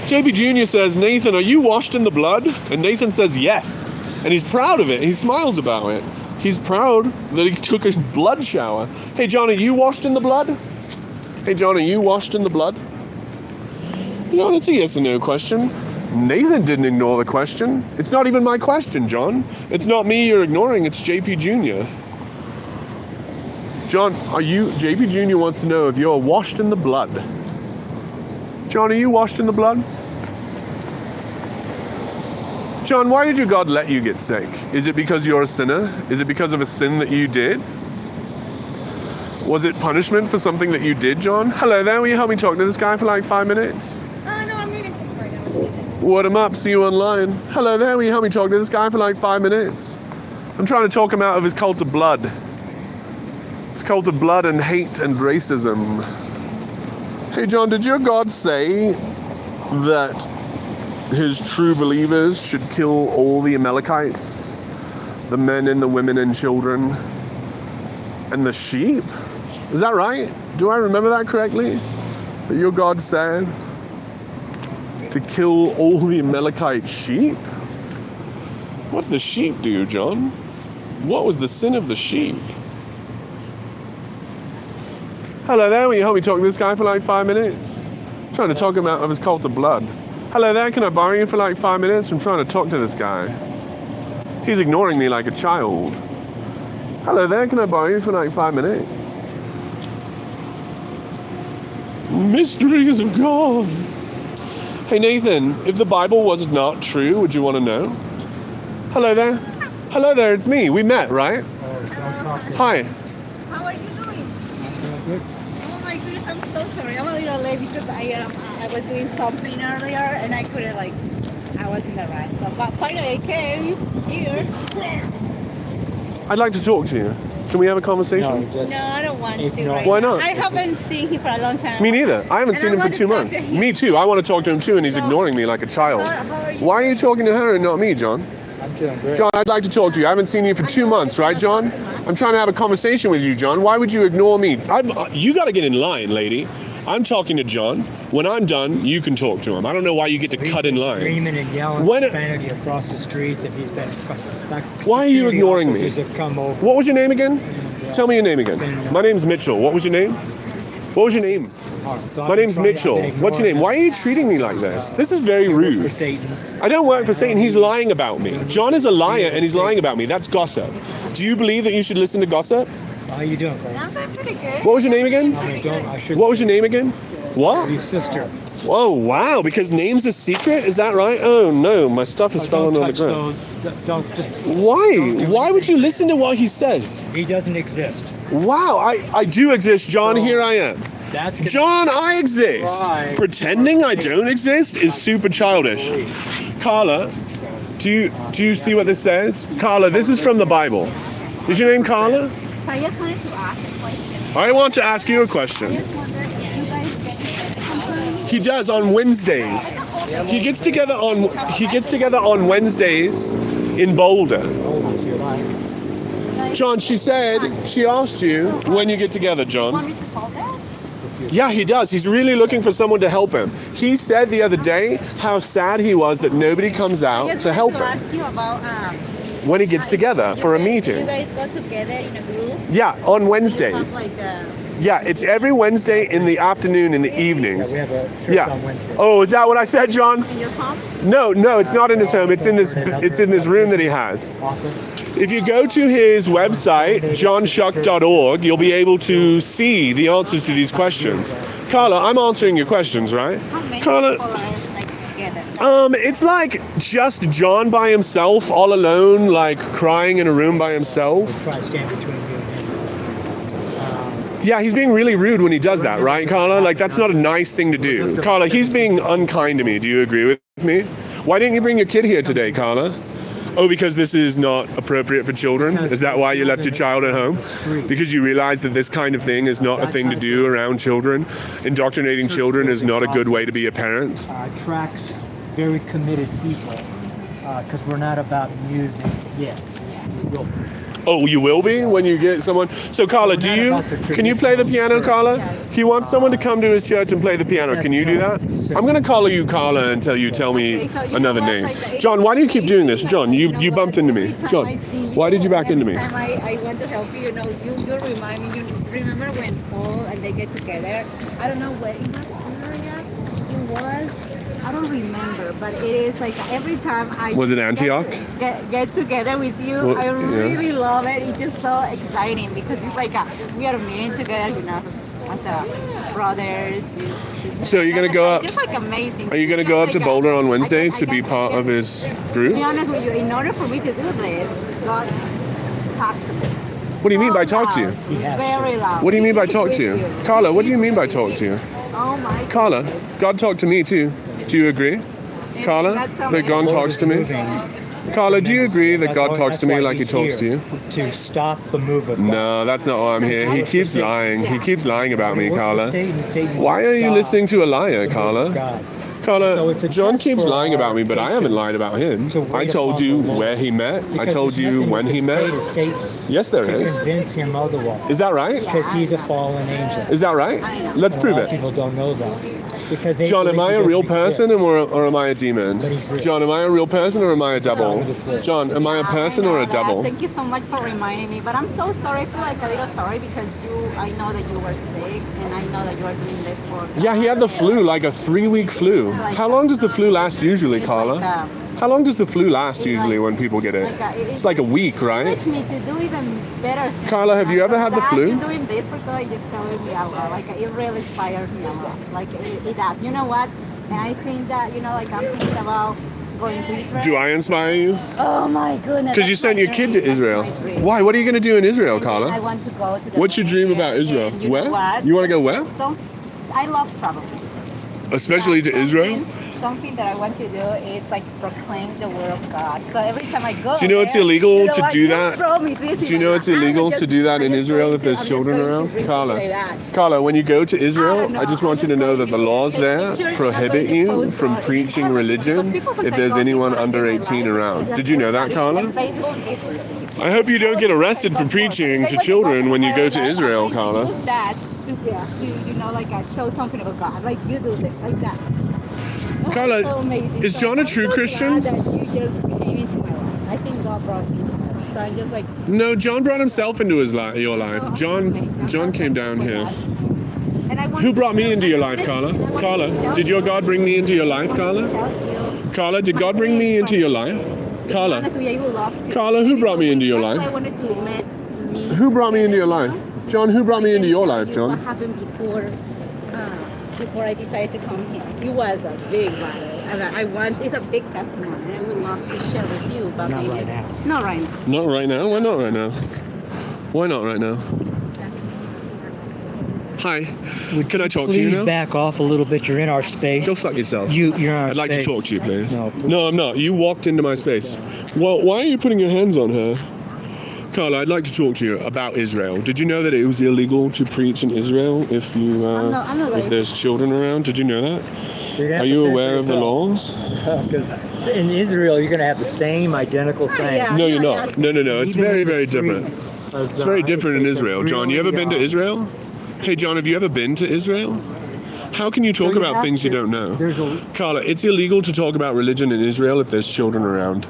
JP Jr. says, Nathan, are you washed in the blood? And Nathan says yes. And he's proud of it. He smiles about it. He's proud that he took a blood shower. Hey, John, are you washed in the blood? Hey, John, are you washed in the blood? You know, it's a yes or no question. Nathan didn't ignore the question. It's not even my question, John. It's not me you're ignoring. It's JP Jr. John, JP Jr. wants to know if you're washed in the blood. John, are you washed in the blood? John, why did your God let you get sick? Is it because you're a sinner? Is it because of a sin that you did? Was it punishment for something that you did, John? Hello there, will you help me talk to this guy for like 5 minutes? No, I'm reading something right now. Word him up, see you online. Hello there, will you help me talk to this guy for like 5 minutes? I'm trying to talk him out of his cult of blood. His cult of blood and hate and racism. Hey John, did your God say that his true believers should kill all the Amalekites, the men and the women and children, and the sheep? Is that right? Do I remember that correctly? That your God said to kill all the Amalekite sheep? What did the sheep do, John? What was the sin of the sheep? Hello there, will you help me talk to this guy for like 5 minutes? I'm trying to talk him out of his cult of blood. Hello there, can I borrow you for like 5 minutes? I'm trying to talk to this guy. He's ignoring me like a child. Hello there, can I borrow you for like 5 minutes? Mysteries of God. Hey Nathan, if the Bible was not true, would you want to know? Hello there. Hello there, it's me. We met, right? Hi. How are you doing? Oh my goodness, I'm so sorry. I'm a little late because I was doing something earlier and I couldn't I was in the right. So, but finally I came here. I'd like to talk to you. Can we have a conversation? No, I don't want to. Right Why now. not? I haven't seen him for a long time. Me neither. I haven't seen him for 2 months. Me too. I want to talk to him too, and he's ignoring me like a child. Why are you talking to her and not me, John? I'm doing great. John, I'd like to talk to you. I haven't seen you for 2 months, right, John? I'm trying to have a conversation with you, John. Why would you ignore me? You got to get in line, lady. I'm talking to John. When I'm done, you can talk to him. I don't know why you get to cut in line. Screaming and yelling profanity across the streets, and he's been. Why are you ignoring me? Have come over. What was your name again? Tell me your name again. My name's Mitchell. What was your name? What was your name? My name's Mitchell. What's your name? Why are you treating me like this? This is very rude. I don't work for Satan. He's lying about me. John is a liar and he's lying about me. That's gossip. Do you believe that you should listen to gossip? How are you doing, Frank? I'm doing pretty good. What was your name again? What was your name again? What? Your sister. Whoa, wow, because name's a secret? Is that right? Oh no, my stuff is falling on the ground. Don't just. Why? Why would you listen to what he says? He doesn't exist. Wow, I do exist, John. Here I am. John, I exist. Right. Pretending I don't exist is super childish. Carla, do you see what this says? Carla, this is from the Bible. Is your name Carla? So I just wanted to ask a question. I want to ask you a question. I just wondered if you guys get together. He does on Wednesdays. He gets together on Wednesdays in Boulder. Like, John, she asked you when you get together, John. Want me to call that? Yeah, he does. He's really looking for someone to help him. He said the other day how sad he was that nobody comes out to help him ask you about when he gets together for a you meeting. guys go together in a group. Yeah, on You have Wednesdays. like Yeah, it's every Wednesday in the afternoon, in the evenings. We have a church Yeah. on Wednesday. Oh, is that what I said, John? in your home. No, it's not in his home. It's in this room that he has. Office. If you go to his website, johnshuck.org, you'll be able to see the answers to these questions. Carla, I'm answering your questions, right? How many Carla, people are like together? it's like just John by himself, all alone, like crying in a room by himself. Try to stand between you and him. Yeah, he's being really rude when he does that, right, Carla? Like, that's not a nice thing to do. Carla, he's being unkind to me. Do you agree with me? Why didn't you bring your kid here today, Carla? Oh, because this is not appropriate for children? Is that why you left your child at home? Because you realize that this kind of thing is not a thing to do around children? Indoctrinating children is not a good way to be a parent? Attracts very committed people because we're not about music yet. We will. Oh, you will be when you get someone. So, Carla, can you play the piano, Carla? He wants someone to come to his church and play the piano. Can you do that? I'm going to call you Carla until you tell me another name. John, why do you keep doing this? John, you bumped into me. John, why did you back into me? Every time I want to help you, you remind me. You remember when Paul and they get together? I don't know what area it was. I don't remember, but it is like every time I Was it Antioch? Get together with you, Well, I yeah. really love it. It's just so exciting because it's like we are meeting together, as brothers. So you're gonna go up? Just like amazing. Are you going to go up to Boulder on Wednesday to be part of his To group? be honest with you, in order for me to do this, God talked to me. What do you mean by talk to you? He has to. Very loud. What do you mean by talk to you? Carla, what do you mean by He's talk with to you? Oh my Carla, goodness. God talked to me too. Do you agree? And Carla, that's so that God amazing. talks to me? Carla, do you agree that God talks to me like he talks to you? To stop the move of God. No, that's not why I'm here. He keeps lying. He keeps lying about me, Work with Carla. Satan Why are you stops listening to a liar, the move of Carla? God. So Carla, it's a John test keeps for lying our about me, but I haven't patience lied about him. to wait I told upon you the Lord. where he met. I Because told there's you nothing when you he can say met. to Satan Yes, there to is. convince him otherwise. Is that right? Because he's a fallen angel. Is that right? Let's And prove a lot of it. people don't know that. Because they John, am believe I he a real doesn't person exist. or am I a demon? But he's real. John, am I a real person or am I a double? of this world. John, am I a person or a double? Thank you so much for reminding me. But I'm so sorry. I feel like a little sorry because I know that you were sick and I know that you are doing this for. Yeah, he had the flu, like a 3-week flu. How long does the flu last usually, It's Carla? like, How long does the flu last usually when people get it? It's like a week, right? Encourage me to do even better things. Carla, have you ever had the That, flu? You doing this for God just showing me a lot. Like it really inspires me a lot. Like it does. You know what? And I think that like I'm thinking about going to Israel. Do I inspire you? Oh my goodness. Because you that's sent my your kid dream. to Israel. That's my dream. Why? What are you going to do in Israel, And then I Carla? want to go to the What's your dream about Israel? And you Where? know what? You want to go where? I love traveling. Especially to Israel? Something that I want to do is like proclaim the word of God. So every time I go, Do you know it's there, illegal you know to what? do You that? throw me this Do you in know my it's lap. illegal I'm to just- do that I'm in just Israel going if there's I'm just children going to around? bring Carla. people like that. Carla, when you go to I Israel, don't know. I just want you to I'm know just that the going to laws take there pictures. I'm prohibit going to you post from on- preaching because religion people if sometimes there's gossip anyone about under my 18 life. around. That's Did you know that, everybody. Carla? And Facebook is. I hope you don't get arrested for preaching to children when you go to Israel, Carla. Use that to like show something about God. Like you do this, like that. Oh, Carla, it's so amazing. is John a I'm true so Christian? glad that you just came into my life. I think God brought me into my life. So I'm just like. No, John brought himself into your life. oh, John amazing. John I'm came so down thankful here. for that. And I wanted Who brought to me tell- into your life, Carla? And I wanted Carla, to tell did your you- God bring me into your life, I wanted Carla? to tell you Carla, did my God bring me dream into from your you life? is- to be Carla. honest with you, I would love to. Carla, who brought me into your That's life? why I wanted to meet Who brought me into together, your you life? know? John, who brought So me I into can your tell life, you John? What happened before I decided to come here? It was a big battle. And it's a big testimony. And I would love to share with you, but Not maybe right now. not right now. Not right now? Why not right now? Why not right now? Hi. Can I talk to you Please now? back off a little bit. You're in our space. Go fuck yourself. You're in our I'd like to space. talk to you, please. No, No, I'm not. You walked into my space. Well, why are you putting your hands on her? Carla, I'd like to talk to you about Israel. Did you know that it was illegal to preach in Israel if you I'm not if there's children around? Did you know that? You're gonna have Are to you fend for aware of the yourself. laws? Because in Israel, you're going to have the same identical thing. yeah. No, you're not. No. It's Even very, in the very different. streets, It's very different in it's a Israel. John, you ever really, been to Israel? Hey, John, have you ever been to Israel? How can you talk you about have things you to- don't know? There's a Carla, it's illegal to talk about religion in Israel if there's children around.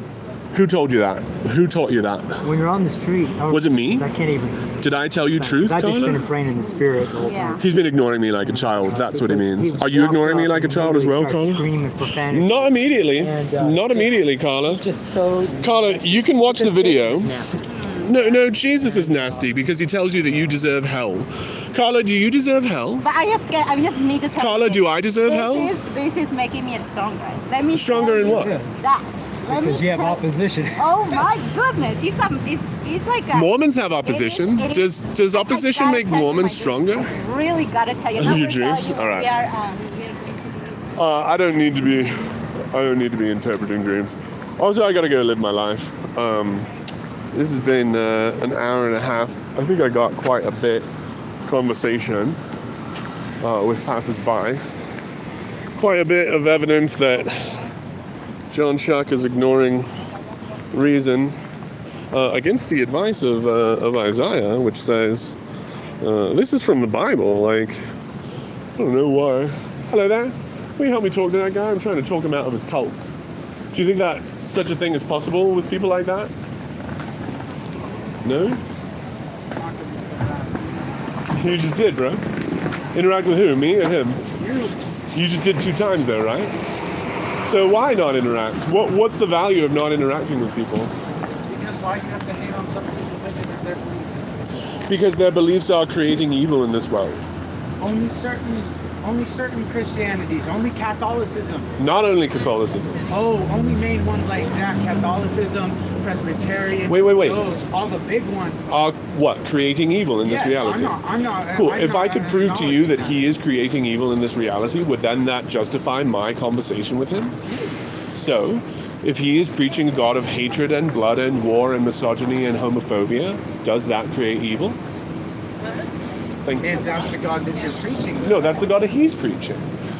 Who told you that? Who taught you that? when you're on the street. Was it me? I can't even. Did I tell you truth, I've just Carla? been praying in the spirit the whole time. He's been ignoring me like a child. That's what he Because means. he Are you walked ignoring me up like a and child as well, literally started Carla? Screaming profanity. Not immediately. And, Not immediately, Carla. Just so. Carla, you can watch the video. Nasty. No, Jesus is nasty because he tells you that you deserve hell. Carla, do you deserve hell? But I just need to tell Carla, you. do I deserve hell? This is making me stronger. Let me Stronger in tell what? you Yes. That. Let Because me you have tell opposition. Oh my goodness! It's like a, Mormons have opposition. It is- Does I opposition gotta make tell you, Mormons my stronger? goodness, I really gotta tell you. You Not to do? tell you, All right. we are going to be. I don't need to be interpreting dreams. Also, I gotta go live my life. This has been an hour and a half. I think I got quite a bit conversation with passers-by. Quite a bit of evidence that John Choque is ignoring reason against the advice of Isaiah, which says, this is from the Bible. Like, I don't know why. Hello there. Will you help me talk to that guy? I'm trying to talk him out of his cult. Do you think that such a thing is possible with people like that? No? You just did, bro. Interact with who? Me or him? You just did 2 times though, right? So why not interact? What's the value of not interacting with people? Because why you have to hate on some people's religion or their beliefs? Because their beliefs are creating evil in this world. Only certain Christianities, only Catholicism. Not only Catholicism. Oh, only main ones like that, Catholicism, Presbyterian. Wait. Those, all the big ones. Are what? Creating evil in this Yes, reality. I'm not. Cool. I'm If I not could prove to you that acknowledging he is creating evil in this reality, would then that justify my conversation with him? So, if he is preaching a God of hatred and blood and war and misogyny and homophobia, does that create evil? Thank you. if that's the God that you're preaching. No, that's the God that he's preaching.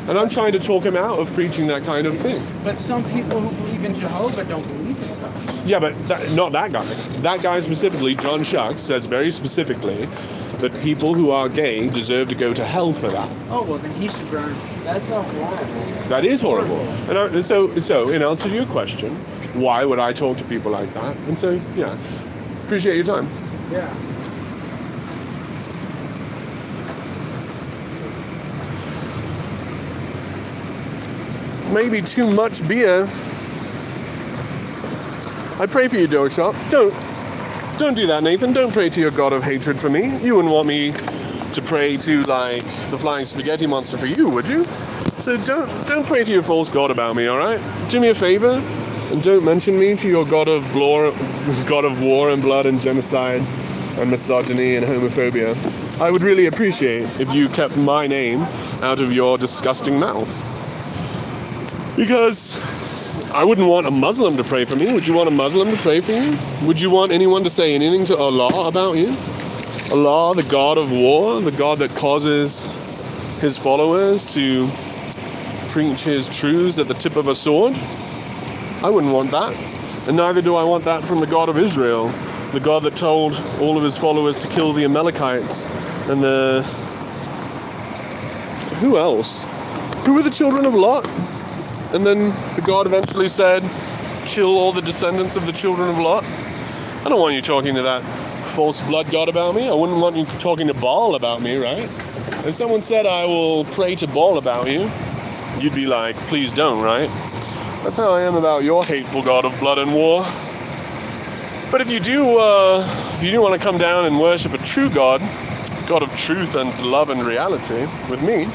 And I'm trying to talk him out of preaching that kind of thing. But some people who believe in Jehovah don't believe in such. Yeah, but not that guy. That guy specifically, John Choque, says very specifically that people who are gay deserve to go to hell for that. Oh, well, then he should burn. That's a horrible. That is horrible. And so in answer to your question, why would I talk to people like that? And so, yeah, appreciate your time. Yeah. Maybe too much beer. I pray for you, Dog Shop. Don't do that, Nathan. Don't pray to your God of hatred for me. You wouldn't want me to pray to, like, the flying spaghetti monster for you, would you? So don't pray to your false God about me, all right? Do me a favor and don't mention me to your God of war and blood and genocide and misogyny and homophobia. I would really appreciate if you kept my name out of your disgusting mouth. Because I wouldn't want a Muslim to pray for me. Would you want a Muslim to pray for you? Would you want anyone to say anything to Allah about you? Allah, the God of war, the God that causes his followers to preach his truths at the tip of a sword? I wouldn't want that. And neither do I want that from the God of Israel, the God that told all of his followers to kill the Amalekites and who else? Who were the children of Lot? And then the God eventually said, kill all the descendants of the children of Lot. I don't want you talking to that false blood God about me. I wouldn't want you talking to Baal about me, right? If someone said, I will pray to Baal about you, you'd be like, please don't, right? That's how I am about your hateful God of blood and war. But if you do want to come down and worship a true God, God of truth and love and reality with me,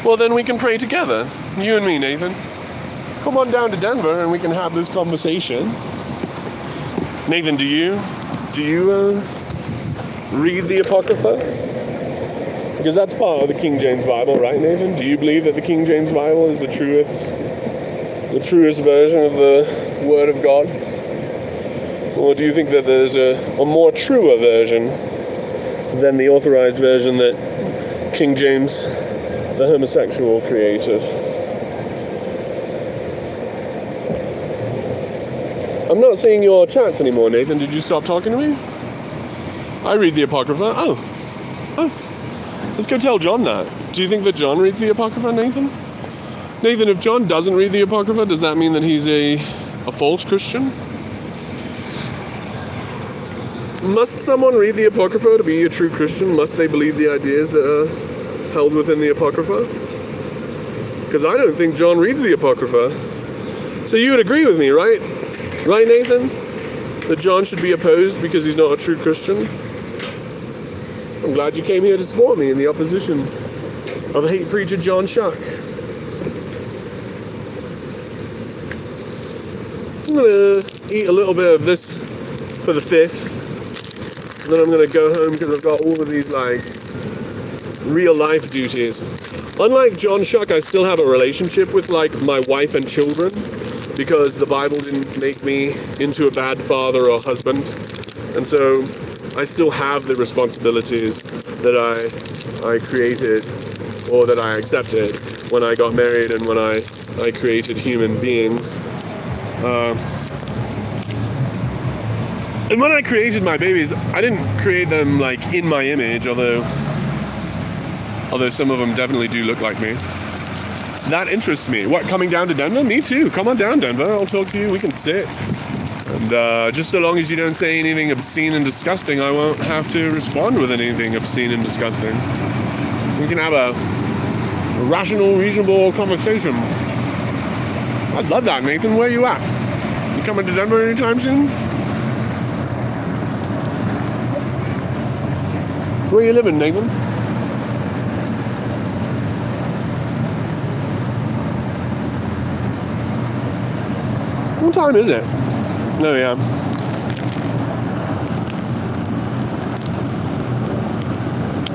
well, then we can pray together. You and me, Nathan. Come on down to Denver and we can have this conversation. Nathan, do you read the Apocrypha? Because that's part of the King James Bible, right, Nathan? Do you believe that the King James Bible is the truest version of the Word of God? Or do you think that there's a more truer version than the authorized version that King James, the homosexual, created? I'm not seeing your chats anymore, Nathan. Did you stop talking to me? I read the Apocrypha. Oh. Let's go tell John that. Do you think that John reads the Apocrypha, Nathan? Nathan, if John doesn't read the Apocrypha, does that mean that he's a false Christian? Must someone read the Apocrypha to be a true Christian? Must they believe the ideas that are held within the Apocrypha? Because I don't think John reads the Apocrypha. So you would agree with me, right? Right, Nathan? That John should be opposed because he's not a true Christian? I'm glad you came here to support me in the opposition of hate preacher John Choque. I'm going to eat a little bit of this for the 5th. And then I'm going to go home because I've got all of these, like, real-life duties. Unlike John Choque, I still have a relationship with, like, my wife and children because the Bible didn't make me into a bad father or husband. And so I still have the responsibilities that I created or that I accepted when I got married and when I created human beings. And when I created my babies, I didn't create them like in my image, although some of them definitely do look like me. That interests me. What, coming down to Denver? Me too. Come on down, Denver. I'll talk to you. We can sit. And just so long as you don't say anything obscene and disgusting, I won't have to respond with anything obscene and disgusting. We can have a rational, reasonable conversation. I'd love that, Nathan. Where are you at? You coming to Denver anytime soon? Where you living, Nathan? What time is it? Oh, yeah.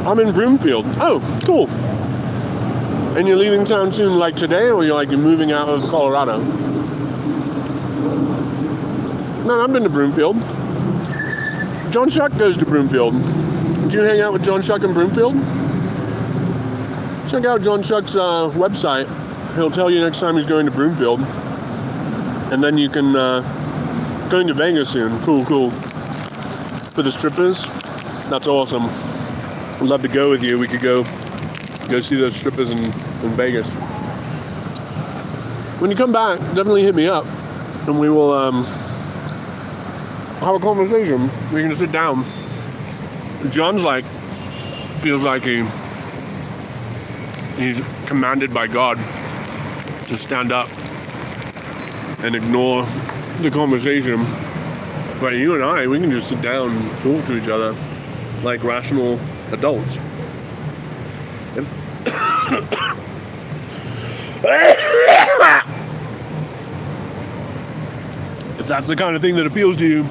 I'm in Broomfield. Oh, cool. And you're leaving town soon, like today, or you're moving out of Colorado? Man, I've been to Broomfield. John Choque goes to Broomfield. Do you hang out with John Choque in Broomfield? Check out John Choque's website. He'll tell you next time he's going to Broomfield. And then you can, going to Vegas soon. Cool. For the strippers? That's awesome. I'd love to go with you. We could go see those strippers in Vegas. When you come back, definitely hit me up. And we will, have a conversation. We can sit down. John's feels like he's commanded by God to stand up and ignore the conversation. But you and I, we can just sit down and talk to each other like rational adults. Yep. If that's the kind of thing that appeals to you,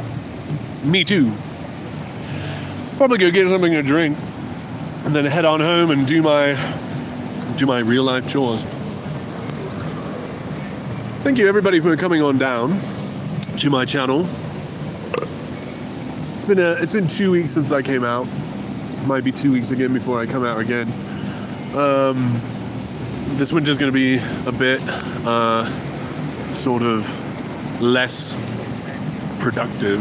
me too. Probably go get something to drink and then head on home and do my real life chores. Thank you everybody for coming on down to my channel. It's been 2 weeks since I came out. Might be 2 weeks again before I come out again. This winter's going to be a bit sort of less productive.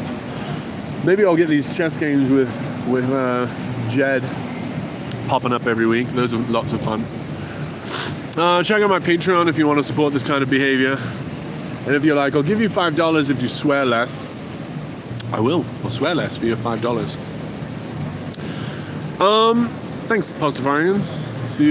Maybe I'll get these chess games with Jed popping up every week. Those are lots of fun. Check out my Patreon if you want to support this kind of behavior. And if you're like, I'll give you $5 if you swear less, I will. I'll swear less for your $5. Thanks, Pastafarians. See you.